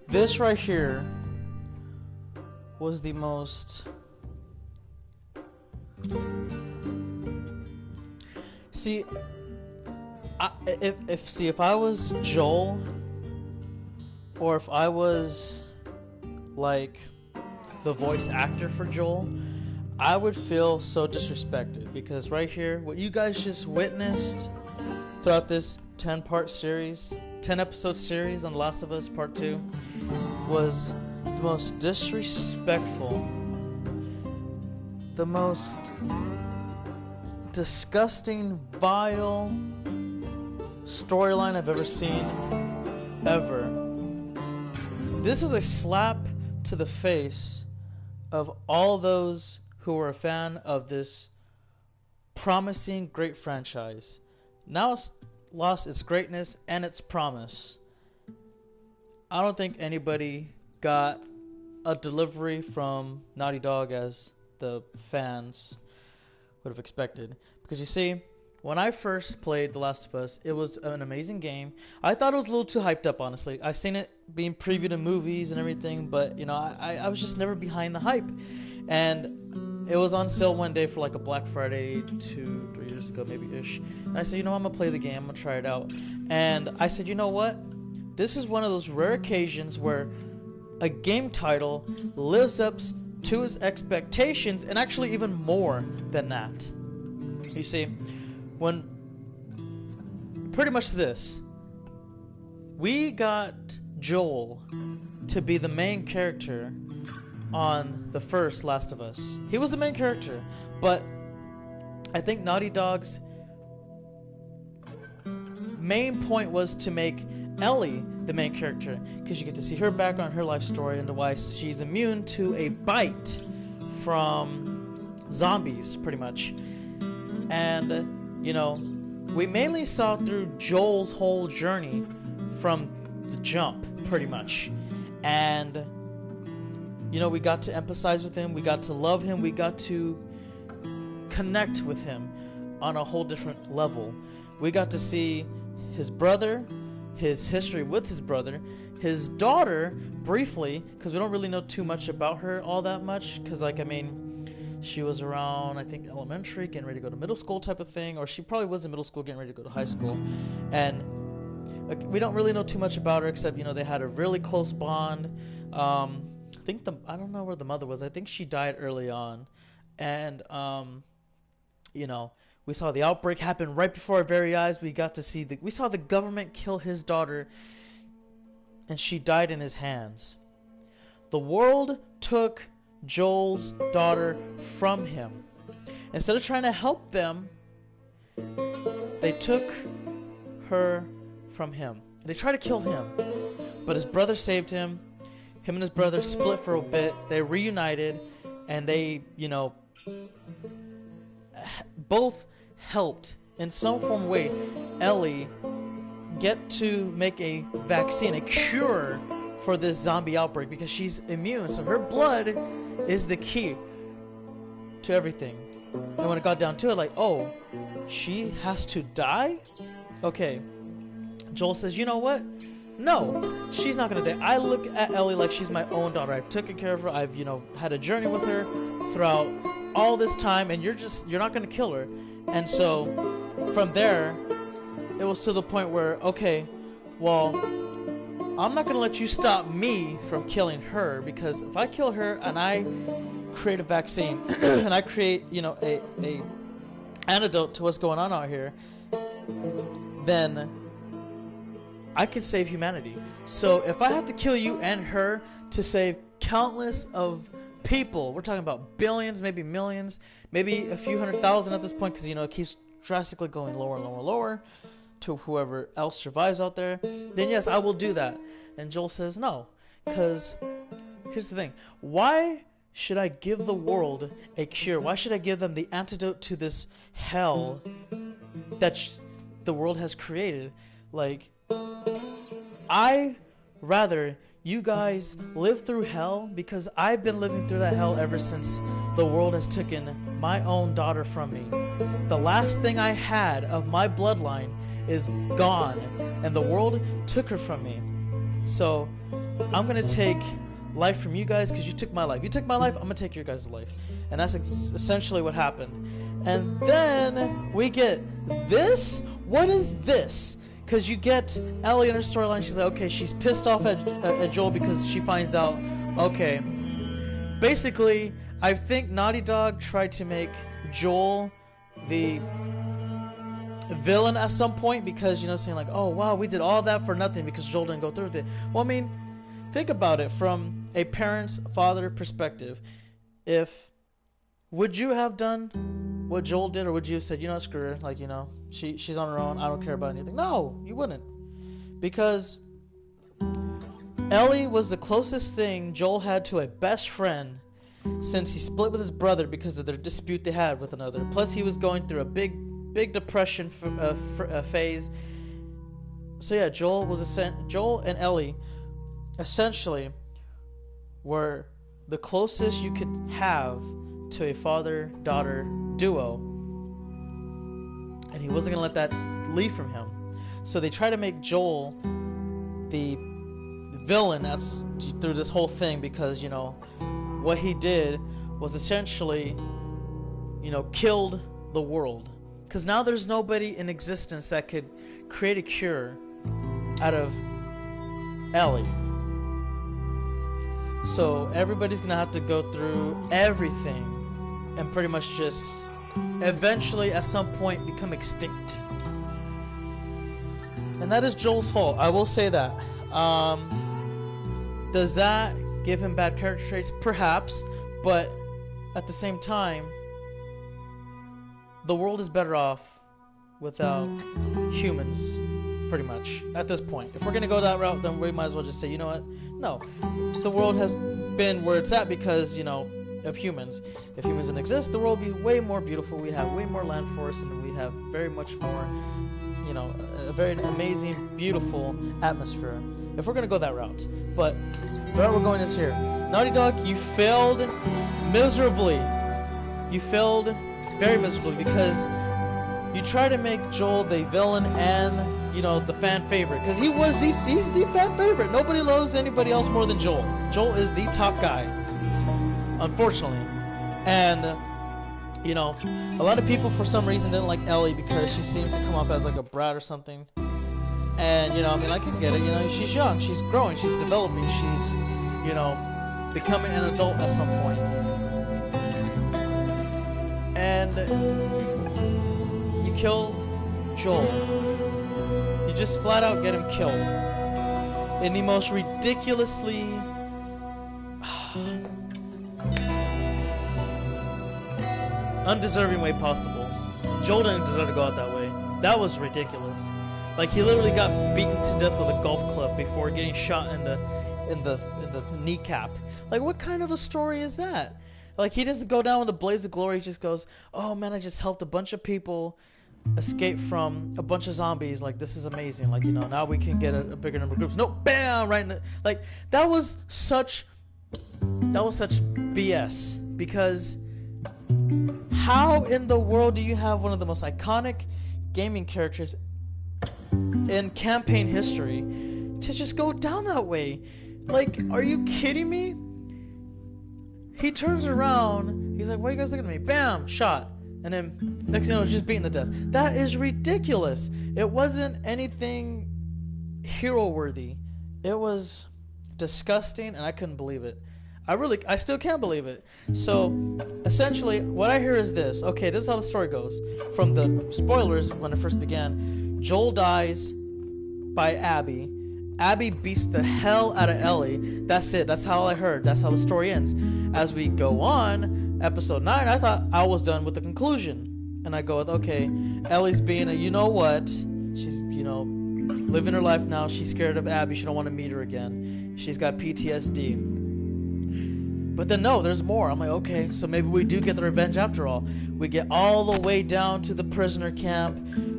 This right here was the most... See, if I was Joel, or if I was like the voice actor for Joel, I would feel so disrespected, because right here, what you guys just witnessed throughout this 10-part series, 10-episode series on The Last of Us Part 2, was the most disrespectful, the most disgusting, vile storyline I've ever seen, ever. This is a slap to the face of all those who were a fan of this promising great franchise. Now it's lost its greatness and its promise. I don't think anybody got a delivery from Naughty Dog as the fans would have expected. Because you see, when I first played The Last of Us, it was an amazing game. I thought it was a little too hyped up, honestly. I've seen it being previewed in movies and everything, but you know, I was just never behind the hype. And it was on sale one day for like a Black Friday 2-3 years ago, maybe ish. And I said, you know, I'm gonna play the game, I'm gonna try it out. And I said, you know what? This is one of those rare occasions where a game title lives up to his expectations, and actually even more than that. You see, when pretty much this, we got Joel to be the main character on the first Last of Us. He was the main character, but I think Naughty Dog's main point was to make Ellie the main character, because you get to see her background, her life story, and why she's immune to a bite from zombies, pretty much. And, you know, we mainly saw through Joel's whole journey from the jump, pretty much. And, you know, we got to empathize with him, we got to love him, we got to connect with him on a whole different level. We got to see his brother, his history with his brother, his daughter, briefly, because we don't really know too much about her all that much, because, like, I mean, she was around, I think, elementary, getting ready to go to middle school type of thing, or she probably was in middle school, getting ready to go to high school, and we don't really know too much about her, except, you know, they had a really close bond. I think I don't know where the mother was, I think she died early on, and, you know, we saw the outbreak happen right before our very eyes. We got to see we saw the government kill his daughter, and she died in his hands. The world took Joel's daughter from him. Instead of trying to help them, they took her from him. They tried to kill him, but his brother saved him. Him and his brother split for a bit. They reunited, and they, you know, both helped in some form of way Ellie get to make a vaccine, a cure for this zombie outbreak, because she's immune, so her blood is the key to everything. And when it got down to it, like, oh, she has to die? Okay. Joel says, you know what? No, she's not gonna die. I look at Ellie like she's my own daughter. I've taken care of her. I've, you know, had a journey with her throughout all this time, and you're not gonna kill her. And so from there, it was to the point where, okay, well, I'm not gonna let you stop me from killing her, because if I kill her and I create a vaccine and I create, you know, a antidote to what's going on out here, then I could save humanity. So if I have to kill you and her to save countless of people, we're talking about billions, maybe millions, maybe a few 100,000 at this point, because, you know, it keeps drastically going lower and lower and lower to whoever else survives out there, then yes, I will do that. And Joel says no, because here's the thing. Why should I give the world a cure? Why should I give them the antidote to this hell that the world has created? Like, I rather you guys live through hell, because I've been living through that hell ever since the world has taken my own daughter from me. The last thing I had of my bloodline is gone, and the world took her from me. So I'm gonna take life from you guys because you took my life. You took my life, I'm gonna take your guys' life. And that's essentially what happened. And then we get this. What is this? Because you get Ellie in her storyline. She's like, okay, she's pissed off at Joel because she finds out, okay, basically, I think Naughty Dog tried to make Joel the villain at some point, because, you know, saying like, oh wow, we did all that for nothing because Joel didn't go through with it. Well, I mean, think about it from a parent's father perspective. Would you have done what Joel did, or would you have said, you know, screw her, like, you know, she's on her own, I don't care about anything? No, you wouldn't, because Ellie was the closest thing Joel had to a best friend since he split with his brother because of their dispute they had with another. Plus, he was going through a big depression phase. So yeah, Joel and Ellie essentially were the closest you could have to a father-daughter duo. and he wasn't gonna let that leave from him. So they try to make Joel the villain that's through this whole thing, because, you know, what he did was essentially, you know, killed the world. Because now there's nobody in existence that could create a cure out of Ellie. So everybody's gonna have to go through everything and pretty much just eventually at some point become extinct. And that is Joel's fault, I will say that. Does that give him bad character traits? Perhaps, but at the same time, the world is better off without humans, pretty much, at this point. If we're gonna go that route, then we might as well just say, you know what? No. The world has been where it's at because, you know, of humans. If humans didn't exist, the world would be way more beautiful. We'd have way more land forests, and we'd have very much more, you know, a very amazing, beautiful atmosphere. If we're gonna go that route. But the route we're going is here. Naughty Dog, you failed miserably. You failed very miserably because you try to make Joel the villain and, you know, the fan favorite, because he's the fan favorite. Nobody loves anybody else more than Joel. Joel is the top guy, unfortunately. And you know, a lot of people for some reason didn't like Ellie because she seems to come off as like a brat or something. And, you know, I mean, I can get it. You know, she's young, she's growing, she's developing, she's, you know, becoming an adult at some point. And you kill Joel. You just flat out get him killed in the most ridiculously undeserving way possible. Joel didn't deserve to go out that way. That was ridiculous. Like, he literally got beaten to death with a golf club before getting shot in the kneecap. Like, what kind of a story is that? Like, he doesn't go down with a blaze of glory. He just goes, oh man, I just helped a bunch of people escape from a bunch of zombies. Like, this is amazing. Like, you know, now we can get a bigger number of groups. No, bam, right in the, like, that was such BS. Because how in the world do you have one of the most iconic gaming characters in campaign history to just go down that way? Like, are you kidding me? He turns around, he's like, why are you guys looking at me? Bam, shot. And then next thing you know, just beaten to death. That is ridiculous. It wasn't anything hero worthy. It was disgusting, and I couldn't believe it. I still can't believe it. So essentially what I hear is this. Okay, this is how the story goes. From the spoilers when it first began, Joel dies by Abby. Abby beats the hell out of Ellie. That's it. That's how I heard. That's how the story ends. As we go on, episode 9, I thought I was done with the conclusion. And I go with, okay, Ellie's being a, you know what? She's, you know, living her life now. She's scared of Abby. She don't want to meet her again. She's got PTSD. But then no, there's more. I'm like, okay, so maybe we do get the revenge after all. We get all the way down to the prisoner camp.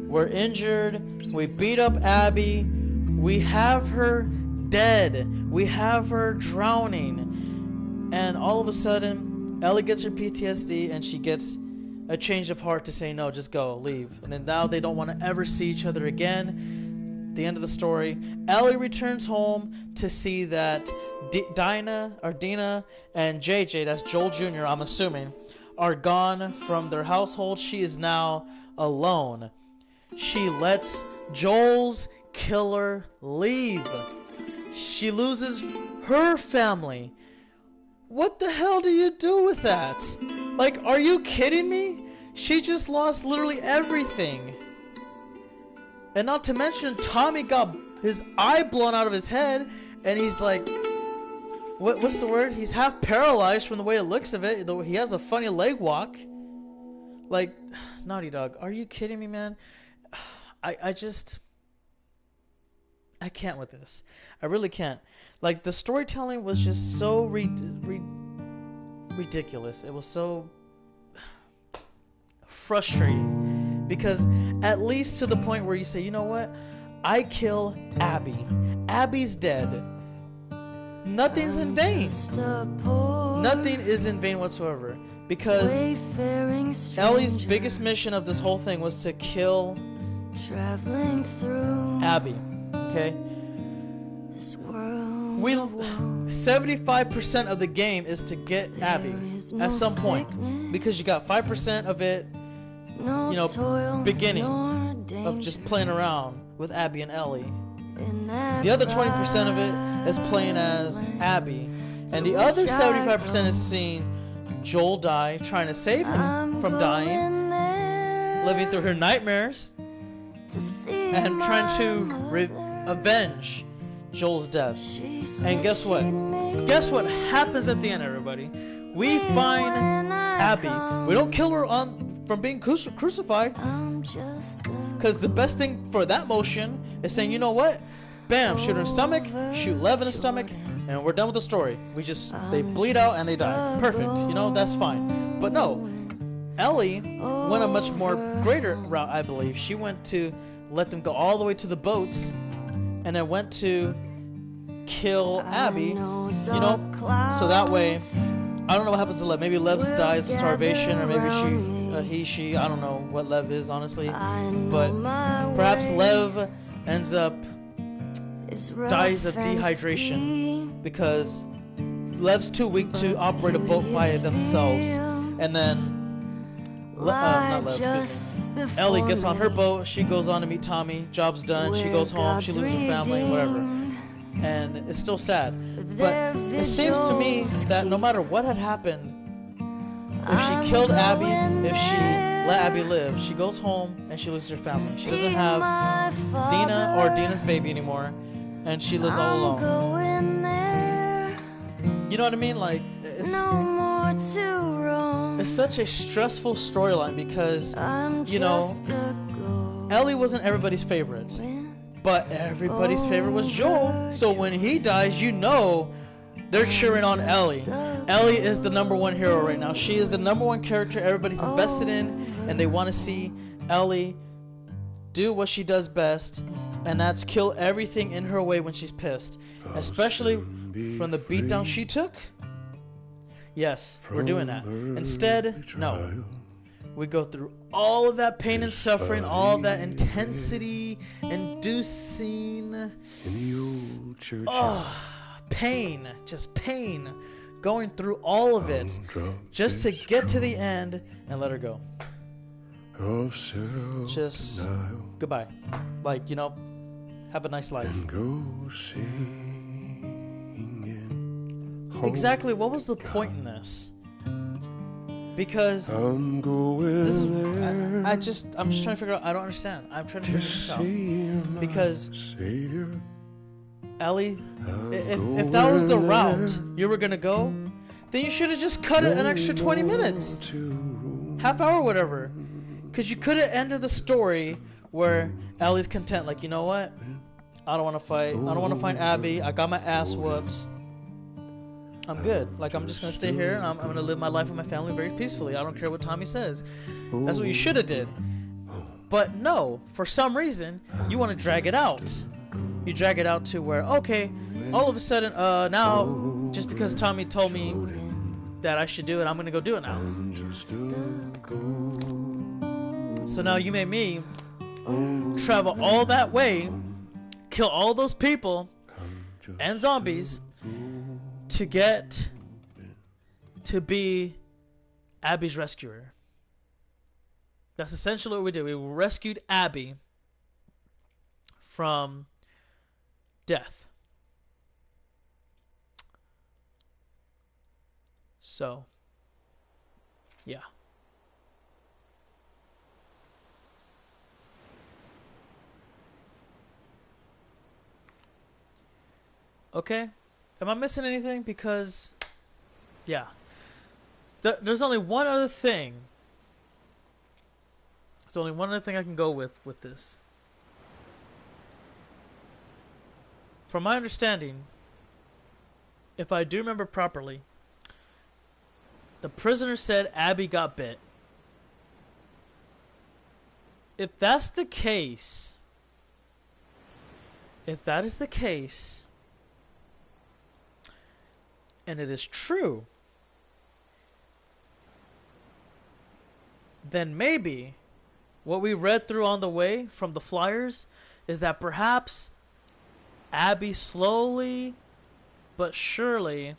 We're injured. We beat up Abby. We have her dead. We have her drowning. And all of a sudden, Ellie gets her PTSD and she gets a change of heart to say, no, just go, leave. And then now they don't want to ever see each other again. The end of the story. Ellie returns home to see that Dina and JJ, that's Joel Jr., I'm assuming, are gone from their household. She is now alone. She lets Joel's killer leave. She loses her family. What the hell do you do with that? Like, are you kidding me? She just lost literally everything. And not to mention, Tommy got his eye blown out of his head, and he's like, what's the word? He's half paralyzed from the way it looks of it. He has a funny leg walk. Like, Naughty Dog, are you kidding me, man? I can't with this. I really can't. Like, the storytelling was just so ridiculous. It was so frustrating. Because at least to the point where you say, you know what? I kill Abby. Abby's dead. Nothing's in vain. Nothing is in vain whatsoever. because Wayfaring Ellie's stranger, biggest mission of this whole thing was to kill traveling through Abby. Okay, this world we of woe. 75% of the game is to get Abby There is no at some point, sickness, because you got 5% of it, no you know, toil, beginning nor of danger just playing around with Abby and Ellie. in that The other 20% of it is playing as Abby, and the other 75% is seeing Joel die, trying to save him from dying, living through her nightmares, and trying to avenge Joel's death. And guess what? Guess what happens at the end, everybody? We find Abby. We don't kill her from being crucified, because the best thing for that motion is saying, you know what? Bam, shoot her in the stomach, shoot Lev in the stomach, and we're done with the story. They bleed out and they die. Perfect, you know, that's fine. But no, Ellie went a much more greater route, I believe. She went to let them go all the way to the boats, and then went to kill Abby, you know, so that way, I don't know what happens to Lev. Maybe Lev dies of starvation, or maybe she, I don't know what Lev is, honestly. But perhaps Lev ends up dies of dehydration, because Lev's too weak to operate a boat by themselves. And then not Lev, excuse me. Ellie gets on her boat, she goes on to meet Tommy, job's done, she goes home, she loses her family, whatever. And it's still sad. But it seems to me that no matter what had happened, if she killed Abby, if she let Abby live, she goes home and she loses her family. She doesn't have Dina or Dina's baby anymore, and she lives all alone. You know what I mean? Like, it's such a stressful storyline, because, you know, Ellie wasn't everybody's favorite, but everybody's favorite was Joel. So when he dies, you know they're cheering on Ellie. Ellie is the #1 hero right now. She is the #1 character everybody's invested in, and they want to see Ellie do what she does best, and that's kill everything in her way when she's pissed, especially from the beatdown she took. Yes, we're doing that. Instead, no. We go through all of that pain and suffering, all of that intensity inducing pain, just pain, going through all of it, just to get to the end and let her go. Just goodbye. Like, you know, have a nice life. Exactly, what was the point in this? Because I'm just trying to figure out. I don't understand. I'm trying to figure this out. Because Ellie, if that was the route you were gonna go, then you should have just cut it an extra 20 minutes, half hour, whatever. Because you could have ended the story where Ellie's content, like, you know what? I don't want to fight. I don't want to find Abby. I got my ass whooped. I'm good. Like, I'm just going to stay here, and I'm going to live my life with my family very peacefully. I don't care what Tommy says. That's what you should have did. But no, for some reason, you want to drag it out. You drag it out to where, okay, all of a sudden, now, just because Tommy told me that I should do it, I'm going to go do it now. So now you made me travel all that way, kill all those people and zombies, to get to be Abby's rescuer. That's essentially what we did. We rescued Abby from death. So, yeah. Okay. Am I missing anything? Because, yeah. There's only one other thing. There's only one other thing I can go with this. From my understanding, if I do remember properly, the prisoner said Abby got bit. If that's the case, if that is the case, and it is true, then maybe what we read through on the way from the flyers is that perhaps Abby slowly but surely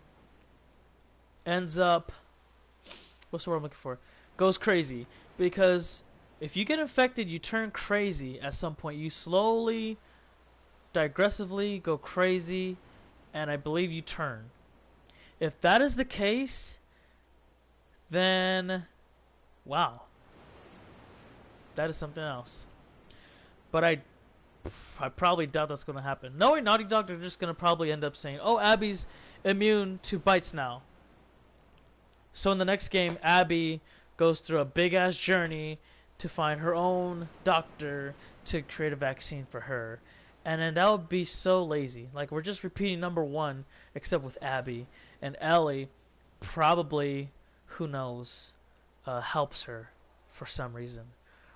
ends up, what's the word I'm looking for? Goes crazy. Because if you get infected, you turn crazy at some point. You slowly, digressively go crazy, and I believe you turn. If that is the case, then wow. That is something else. But I probably doubt that's going to happen. Knowing Naughty Dog, they're just going to probably end up saying, oh, Abby's immune to bites now. So in the next game, Abby goes through a big-ass journey to find her own doctor to create a vaccine for her. And then that would be so lazy. Like, we're just repeating number 1, except with Abby. And Ellie probably, who knows, helps her for some reason.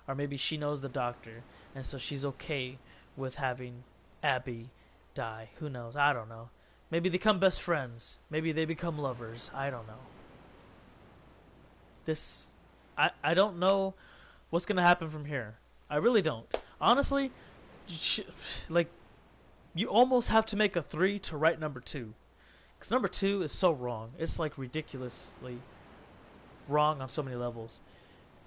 Or maybe she knows the doctor, and so she's okay with having Abby die. Who knows? I don't know. Maybe they become best friends. Maybe they become lovers. I don't know. I don't know what's going to happen from here. I really don't. Honestly, like, you almost have to make a 3 to write number 2. Because number 2 is so wrong. It's like ridiculously wrong on so many levels.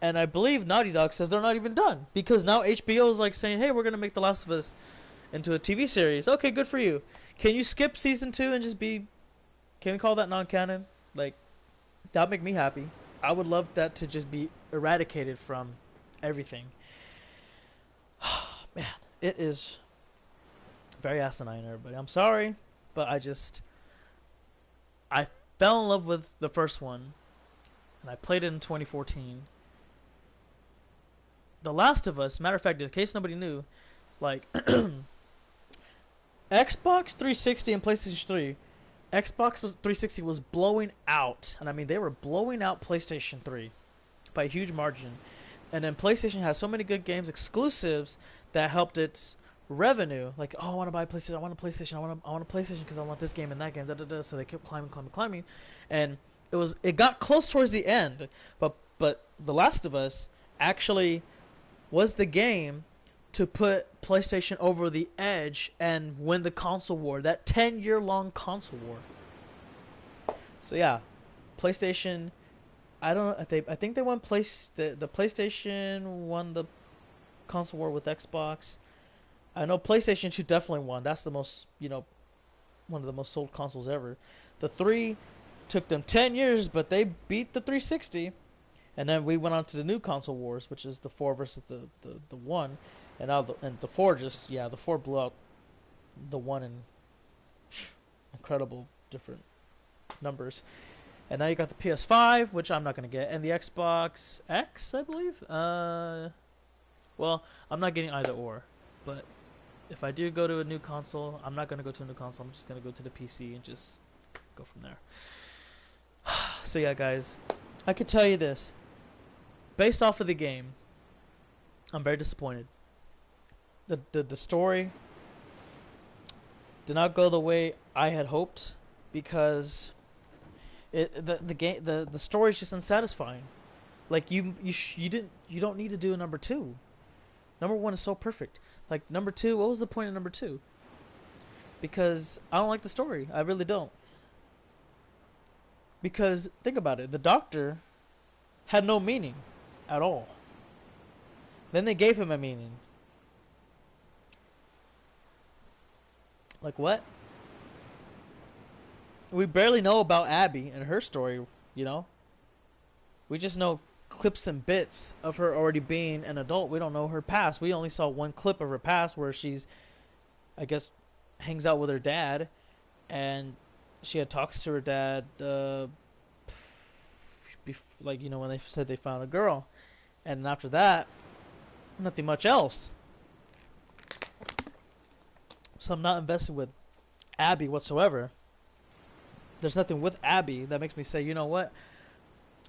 And I believe Naughty Dog says they're not even done. Because now HBO is like saying, hey, we're going to make The Last of Us into a TV series. Okay, good for you. Can you skip season 2 and just be... Can we call that non-canon? Like, that would make me happy. I would love that to just be eradicated from everything. Man, it is very asinine, everybody. I'm sorry, but I fell in love with the first one, and I played it in 2014. The Last of Us, matter of fact, in case nobody knew, like, Xbox 360 and PlayStation 3, Xbox 360 was blowing out, and I mean, they were blowing out PlayStation 3 by a huge margin. And then PlayStation has so many good games, exclusives, that helped its revenue. Like, oh, I want to buy a PlayStation, I want a PlayStation, I want a PlayStation because I want this game and that game, da da da. So they kept climbing, and it got close towards the end. But The Last of Us actually was the game to put PlayStation over the edge and win the console war, that 10-year-long console war. So yeah, PlayStation. I think they won the PlayStation won the console war with Xbox. I know PlayStation 2 definitely won. That's the most, one of the most sold consoles ever. The 3 took them 10 years, but they beat the 360. And then we went on to the new console wars, which is the 4 versus the 1. And now the 4 the 4 blew out the 1 in incredible different numbers. And now you got the PS5, which I'm not going to get, and the Xbox X, I believe. Well, I'm not getting either or, but if I do go to a new console, I'm not going to go to a new console. I'm just going to go to the PC and just go from there. So yeah, guys, I could tell you this. Based off of the game, I'm very disappointed. The story did not go the way I had hoped, because the story is just unsatisfying. Like, you don't need to do a number 2. Number 1 is so perfect. Like, number 2, what was the point of number 2? Because I don't like the story. I really don't. Because think about it, the doctor had no meaning at all. Then they gave him a meaning. Like, what? We barely know about Abby and her story, We just know clips and bits of her already being an adult. We don't know her past. We only saw one clip of her past where she's, I guess, hangs out with her dad, and she had talks to her dad, when they said they found a girl. And after that, nothing much else. So I'm not invested with Abby whatsoever. There's nothing with Abby that makes me say, you know what?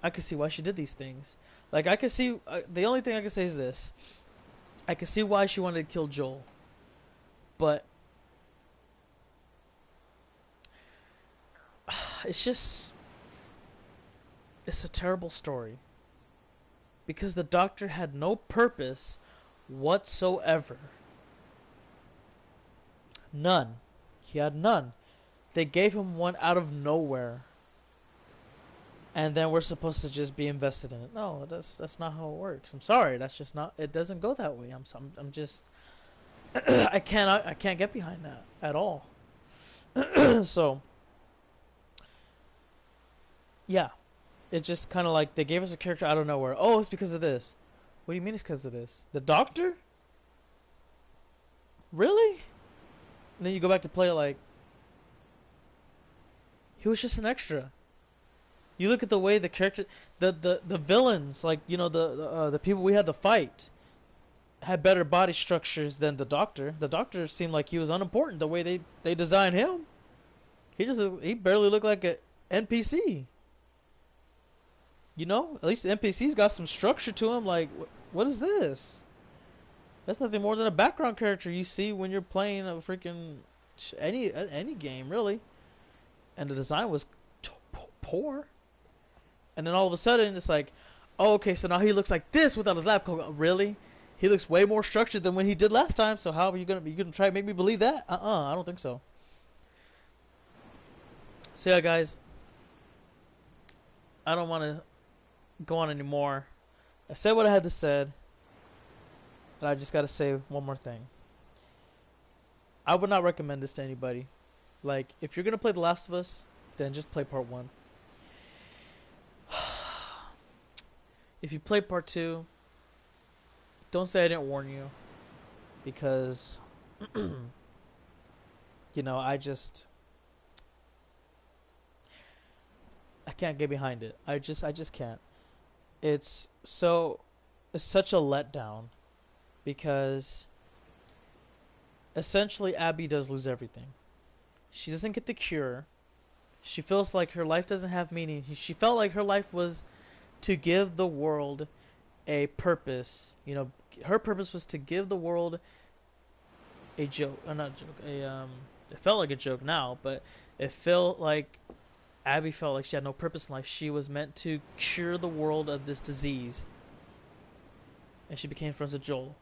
I can see why she did these things. Like, I can see... the only thing I can say is this. I can see why she wanted to kill Joel. But... it's just... it's a terrible story. because the doctor had no purpose whatsoever. None. He had none. They gave him one out of nowhere. And then we're supposed to just be invested in it. No, that's not how it works. I'm sorry. That's just not. It doesn't go that way. I'm just. I can't get behind that at all. So. Yeah, it just kind of like they gave us a character out of nowhere. Oh, it's because of this. What do you mean it's because of this? The doctor? Really? And then you go back to play it like he was just an extra. You look at the way the character, the villains, like you know the people we had to fight, had better body structures than the doctor. The doctor seemed like he was unimportant the way they designed him. He barely looked like an NPC. You know, at least the NPC's got some structure to him. Like, what is this? That's nothing more than a background character you see when you're playing a freaking any game, really. And the design was poor. And then all of a sudden, it's like, oh, okay, so now he looks like this without his lab coat. Really? He looks way more structured than when he did last time. So how are you gonna try to make me believe that? I don't think so. So yeah, guys, I don't want to go on anymore. I said what I had to say, but I just got to say one more thing. I would not recommend this to anybody. Like, if you're gonna play The Last of Us, then just play part 1. If you play part 2, don't say I didn't warn you, because you know, I can't get behind it. I just can't. It's such a letdown, because essentially Abby does lose everything. She doesn't get the cure. She feels like her life doesn't have meaning. She felt like her life was to give the world a purpose. You know, her purpose was to give the world a joke. Not a joke. It felt like a joke now, but it felt like Abby felt like she had no purpose in life. She was meant to cure the world of this disease. And she became friends with Joel.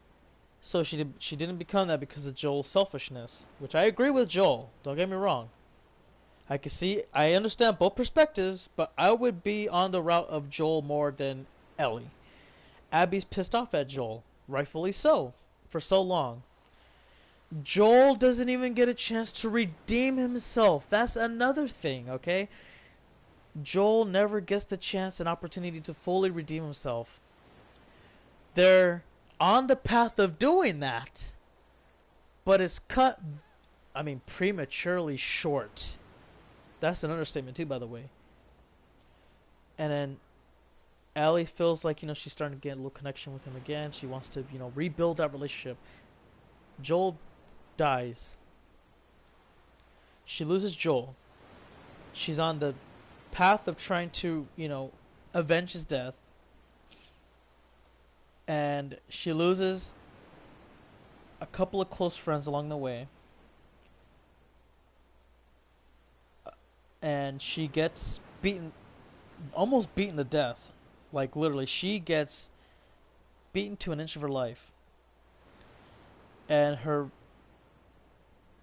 So she didn't become that because of Joel's selfishness, which I agree with Joel. Don't get me wrong. I understand both perspectives, but I would be on the route of Joel more than Ellie. Abby's pissed off at Joel, rightfully so, for so long. Joel doesn't even get a chance to redeem himself. That's another thing, okay? Joel never gets the chance and opportunity to fully redeem himself. They're on the path of doing that, but it's cut, prematurely short. That's an understatement too, by the way. And then Ellie feels like, she's starting to get a little connection with him again. She wants to, rebuild that relationship. Joel dies. She loses Joel. She's on the path of trying to, avenge his death. And she loses a couple of close friends along the way. And she gets almost beaten to death. Like, literally, she gets beaten to an inch of her life. And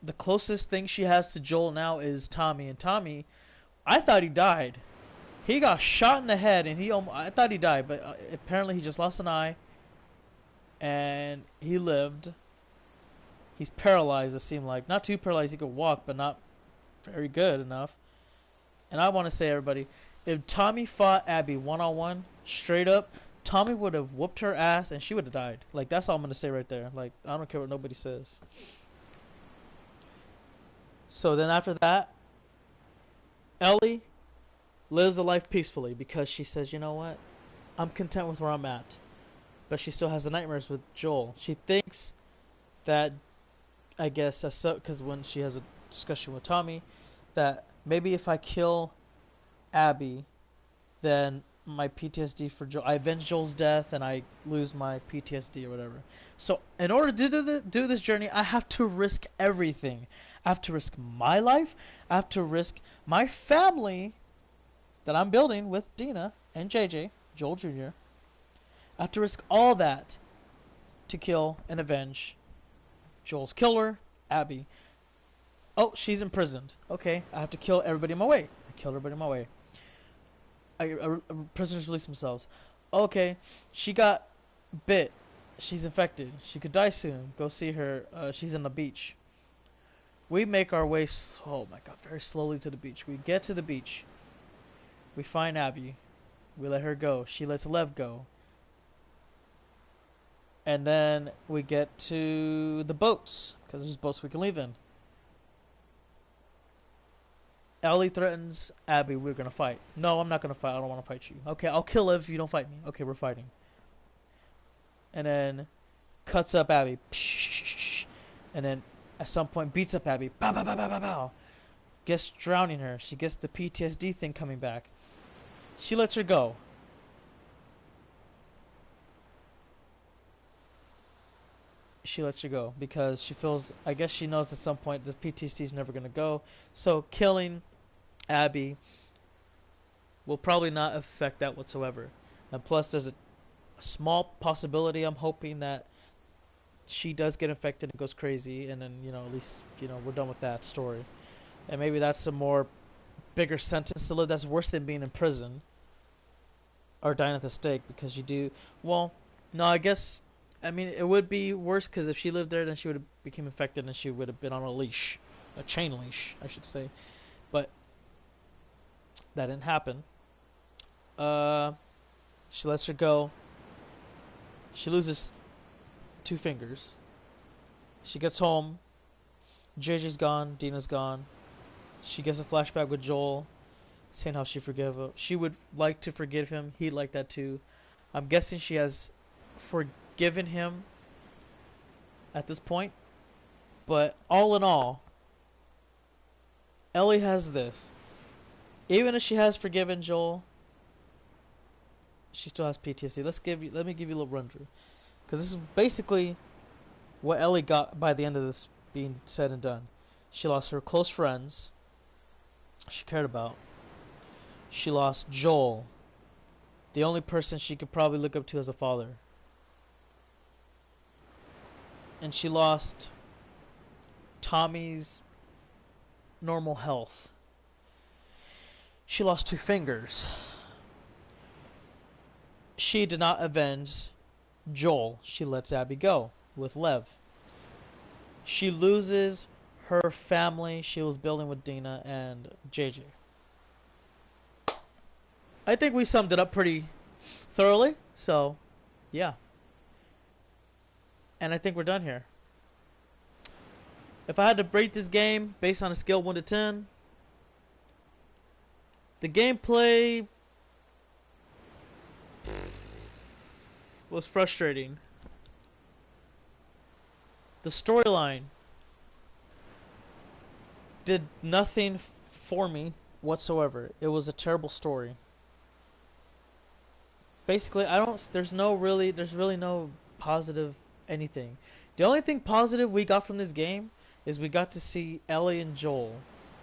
the closest thing she has to Joel now is Tommy. And Tommy, I thought he died. He got shot in the head, and I thought he died, but apparently he just lost an eye. And he lived. He's paralyzed, it seemed like. Not too paralyzed, he could walk, but not very good enough. And I want to say, everybody, if Tommy fought Abby one-on-one, straight up, Tommy would have whooped her ass and she would have died. Like, that's all I'm going to say right there. Like, I don't care what nobody says. So then after that, Ellie lives a life peacefully because she says, you know what? I'm content with where I'm at. But she still has the nightmares with Joel. She thinks that, I guess, because when she has a discussion with Tommy, that maybe if I kill Abby, then my PTSD for Joel, I avenge Joel's death and I lose my PTSD or whatever. So in order to do this journey, I have to risk everything. I have to risk my life. I have to risk my family that I'm building with Dina and JJ, Joel Jr. I have to risk all that to kill and avenge Joel's killer, Abby. Oh, she's imprisoned. Okay, I have to kill everybody in my way. I killed everybody in my way. Prisoners release themselves. Okay, she got bit. She's infected. She could die soon. Go see her. She's on the beach. We make our way, oh my god, very slowly to the beach. We get to the beach. We find Abby. We let her go. She lets Lev go. And then we get to the boats, because there's boats we can leave in. Ellie threatens Abby, we're going to fight. No, I'm not going to fight. I don't want to fight you. Okay, I'll kill Lev if you don't fight me. Okay, we're fighting. And then cuts up Abby. And then at some point beats up Abby. Bow, bow, bow, bow, bow, bow. Gets drowning her. She gets the PTSD thing coming back. She lets her go. She lets her go because she feels, I guess she knows at some point the PTSD is never going to go. So killing Abby will probably not affect that whatsoever. And plus there's a small possibility, I'm hoping, that she does get infected and goes crazy, and then, you know, at least, you know, we're done with that story. And maybe that's a more bigger sentence to live. That's worse than being in prison or dying at the stake, because you do, well, no, I guess, I mean, it would be worse because if she lived there, then she would have become infected and she would have been on a leash, a chain leash, I should say. But that didn't happen. She lets her go. She loses 2 fingers. She gets home. JJ's gone. Dina's gone. She gets a flashback with Joel, saying how she would like to forgive him. He'd like that too. I'm guessing she has forgiven him at this point. But all in all, Ellie has this. Even if she has forgiven Joel, she still has PTSD. Let me give you a little run through, because this is basically what Ellie got by the end of this being said and done. She lost her close friends she cared about. She lost Joel, the only person she could probably look up to as a father. And she lost Tommy's normal health. She lost 2 fingers. She did not avenge Joel. She lets Abby go with Lev. She loses her family she was building with Dina and JJ. I think we summed it up pretty thoroughly. So, yeah. And I think we're done here. If I had to rate this game based on a scale of 1 to 10, the gameplay was frustrating. The storyline did nothing for me whatsoever. It was a terrible story. Basically, there's really no positive anything. The only thing positive we got from this game is we got to see Ellie and Joel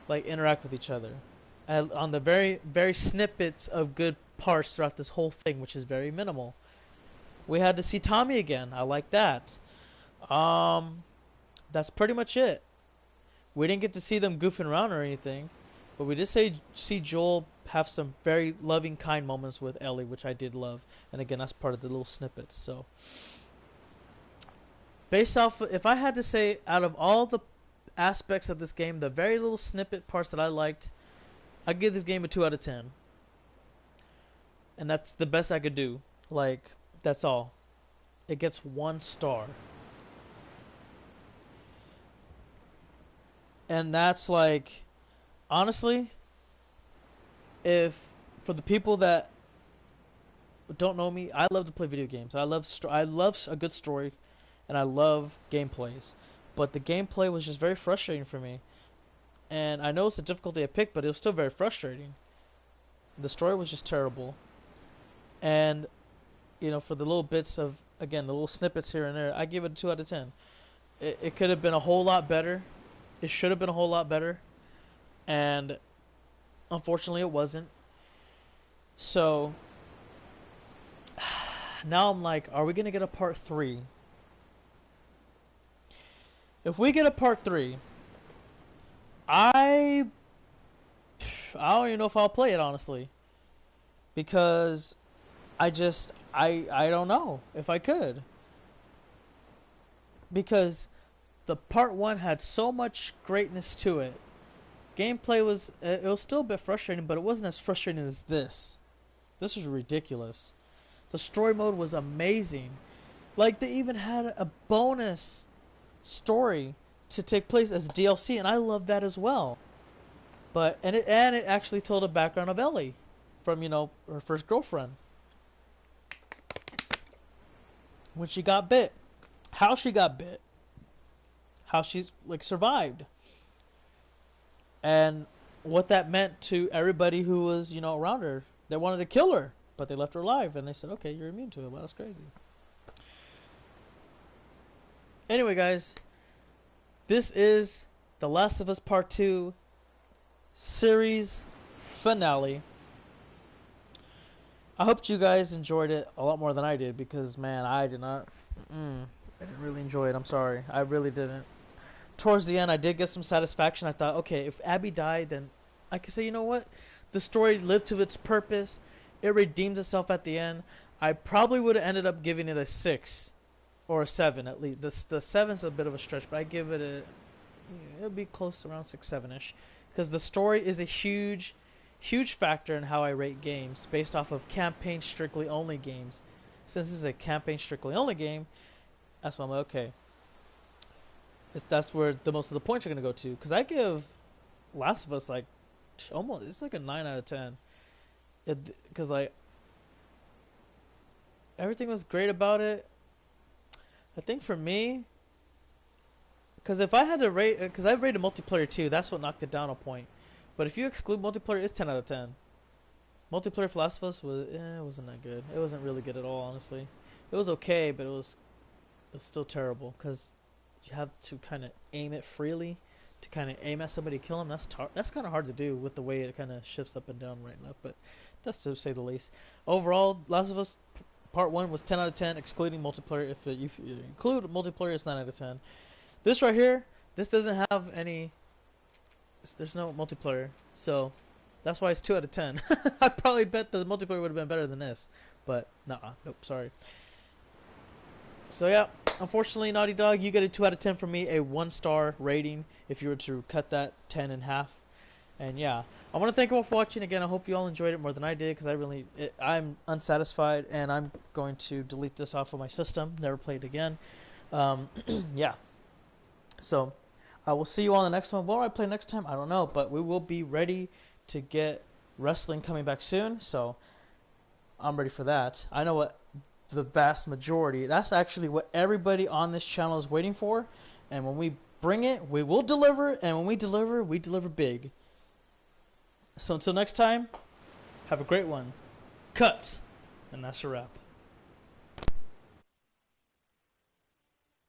like interact with each other on the very, very snippets of good parts throughout this whole thing, which is very minimal. We had to see Tommy again. I like that. That's pretty much it. We didn't get to see them goofing around or anything, but we did see Joel have some very loving, kind moments with Ellie, which I did love. And again, that's part of the little snippets. So, based off, if I had to say, out of all the aspects of this game, the very little snippet parts that I liked, I'd give this game a 2 out of 10. And that's the best I could do. Like, that's all. It gets 1 star. And that's like, honestly, if for the people that don't know me, I love to play video games. I love a good story, and I love gameplays. But the gameplay was just very frustrating for me. And I know it's a difficulty I picked, but it was still very frustrating. The story was just terrible. And, you know, for the little bits of, again, the little snippets here and there, I give it a 2 out of 10. It could have been a whole lot better. It should have been a whole lot better. And unfortunately it wasn't. So now I'm like, are we gonna get a part 3? If we get a part 3, I don't even know if I'll play it, honestly, because I don't know if I could, because the part 1 had so much greatness to it. Gameplay was, it was still a bit frustrating, but it wasn't as frustrating as this. This was ridiculous. The story mode was amazing. Like, they even had a bonus story to take place as DLC, and I love that as well. But and it actually told the background of Ellie from, you know, her first girlfriend when she got bit, how she got bit, how she's like survived, and what that meant to everybody who was, you know, around her that wanted to kill her, but they left her alive, and they said, okay, you're immune to it. Well, that's crazy. Anyway, guys, this is The Last of Us Part 2 series finale. I hope you guys enjoyed it a lot more than I did, because, man, I did not. I didn't really enjoy it. I'm sorry. I really didn't. Towards the end, I did get some satisfaction. I thought, okay, if Abby died, then I could say, you know what? The story lived to its purpose. It redeemed itself at the end. I probably would have ended up giving it a 6 or a 7 at least. The 7's a bit of a stretch, but I give it a, it'll be close around 6, 7ish, because the story is a huge factor in how I rate games based off of campaign strictly only games. Since this is a campaign strictly only game, that's why I'm like, okay. That's where the most of the points are gonna go to. Because I give Last of Us like almost, it's like a 9 out of 10. Because like everything was great about it. I think for me, because if I had to rate, because I rated multiplayer too, that's what knocked it down a point. But if you exclude multiplayer, it's 10 out of 10. Multiplayer for Last of Us was, it wasn't that good. It wasn't really good at all, honestly. It was okay, but it was still terrible, because you have to kind of aim it freely, to kind of aim at somebody, kill them. That's kind of hard to do with the way it kind of shifts up and down, right and left. But that's to say the least. Overall, Last of Us Part 1 was 10 out of 10, excluding multiplayer. If you include multiplayer, it's 9 out of 10. This right here, this doesn't have any. There's no multiplayer, so that's why it's 2 out of 10. I probably bet the multiplayer would have been better than this, but nah, nope, sorry. So yeah, unfortunately, Naughty Dog, you get a 2 out of 10 from me, a 1-star rating if you were to cut that 10 in half. And yeah, I want to thank you all for watching. Again, I hope you all enjoyed it more than I did, because I'm unsatisfied, and I'm going to delete this off of my system, never play it again. Yeah, so I will see you on the next one. What do I play next time? I don't know, but we will be ready to get wrestling coming back soon, so I'm ready for that. I know what the vast majority, that's actually what everybody on this channel is waiting for, and when we bring it, we will deliver, and when we deliver big. So until next time, have a great one. Cut. And that's a wrap.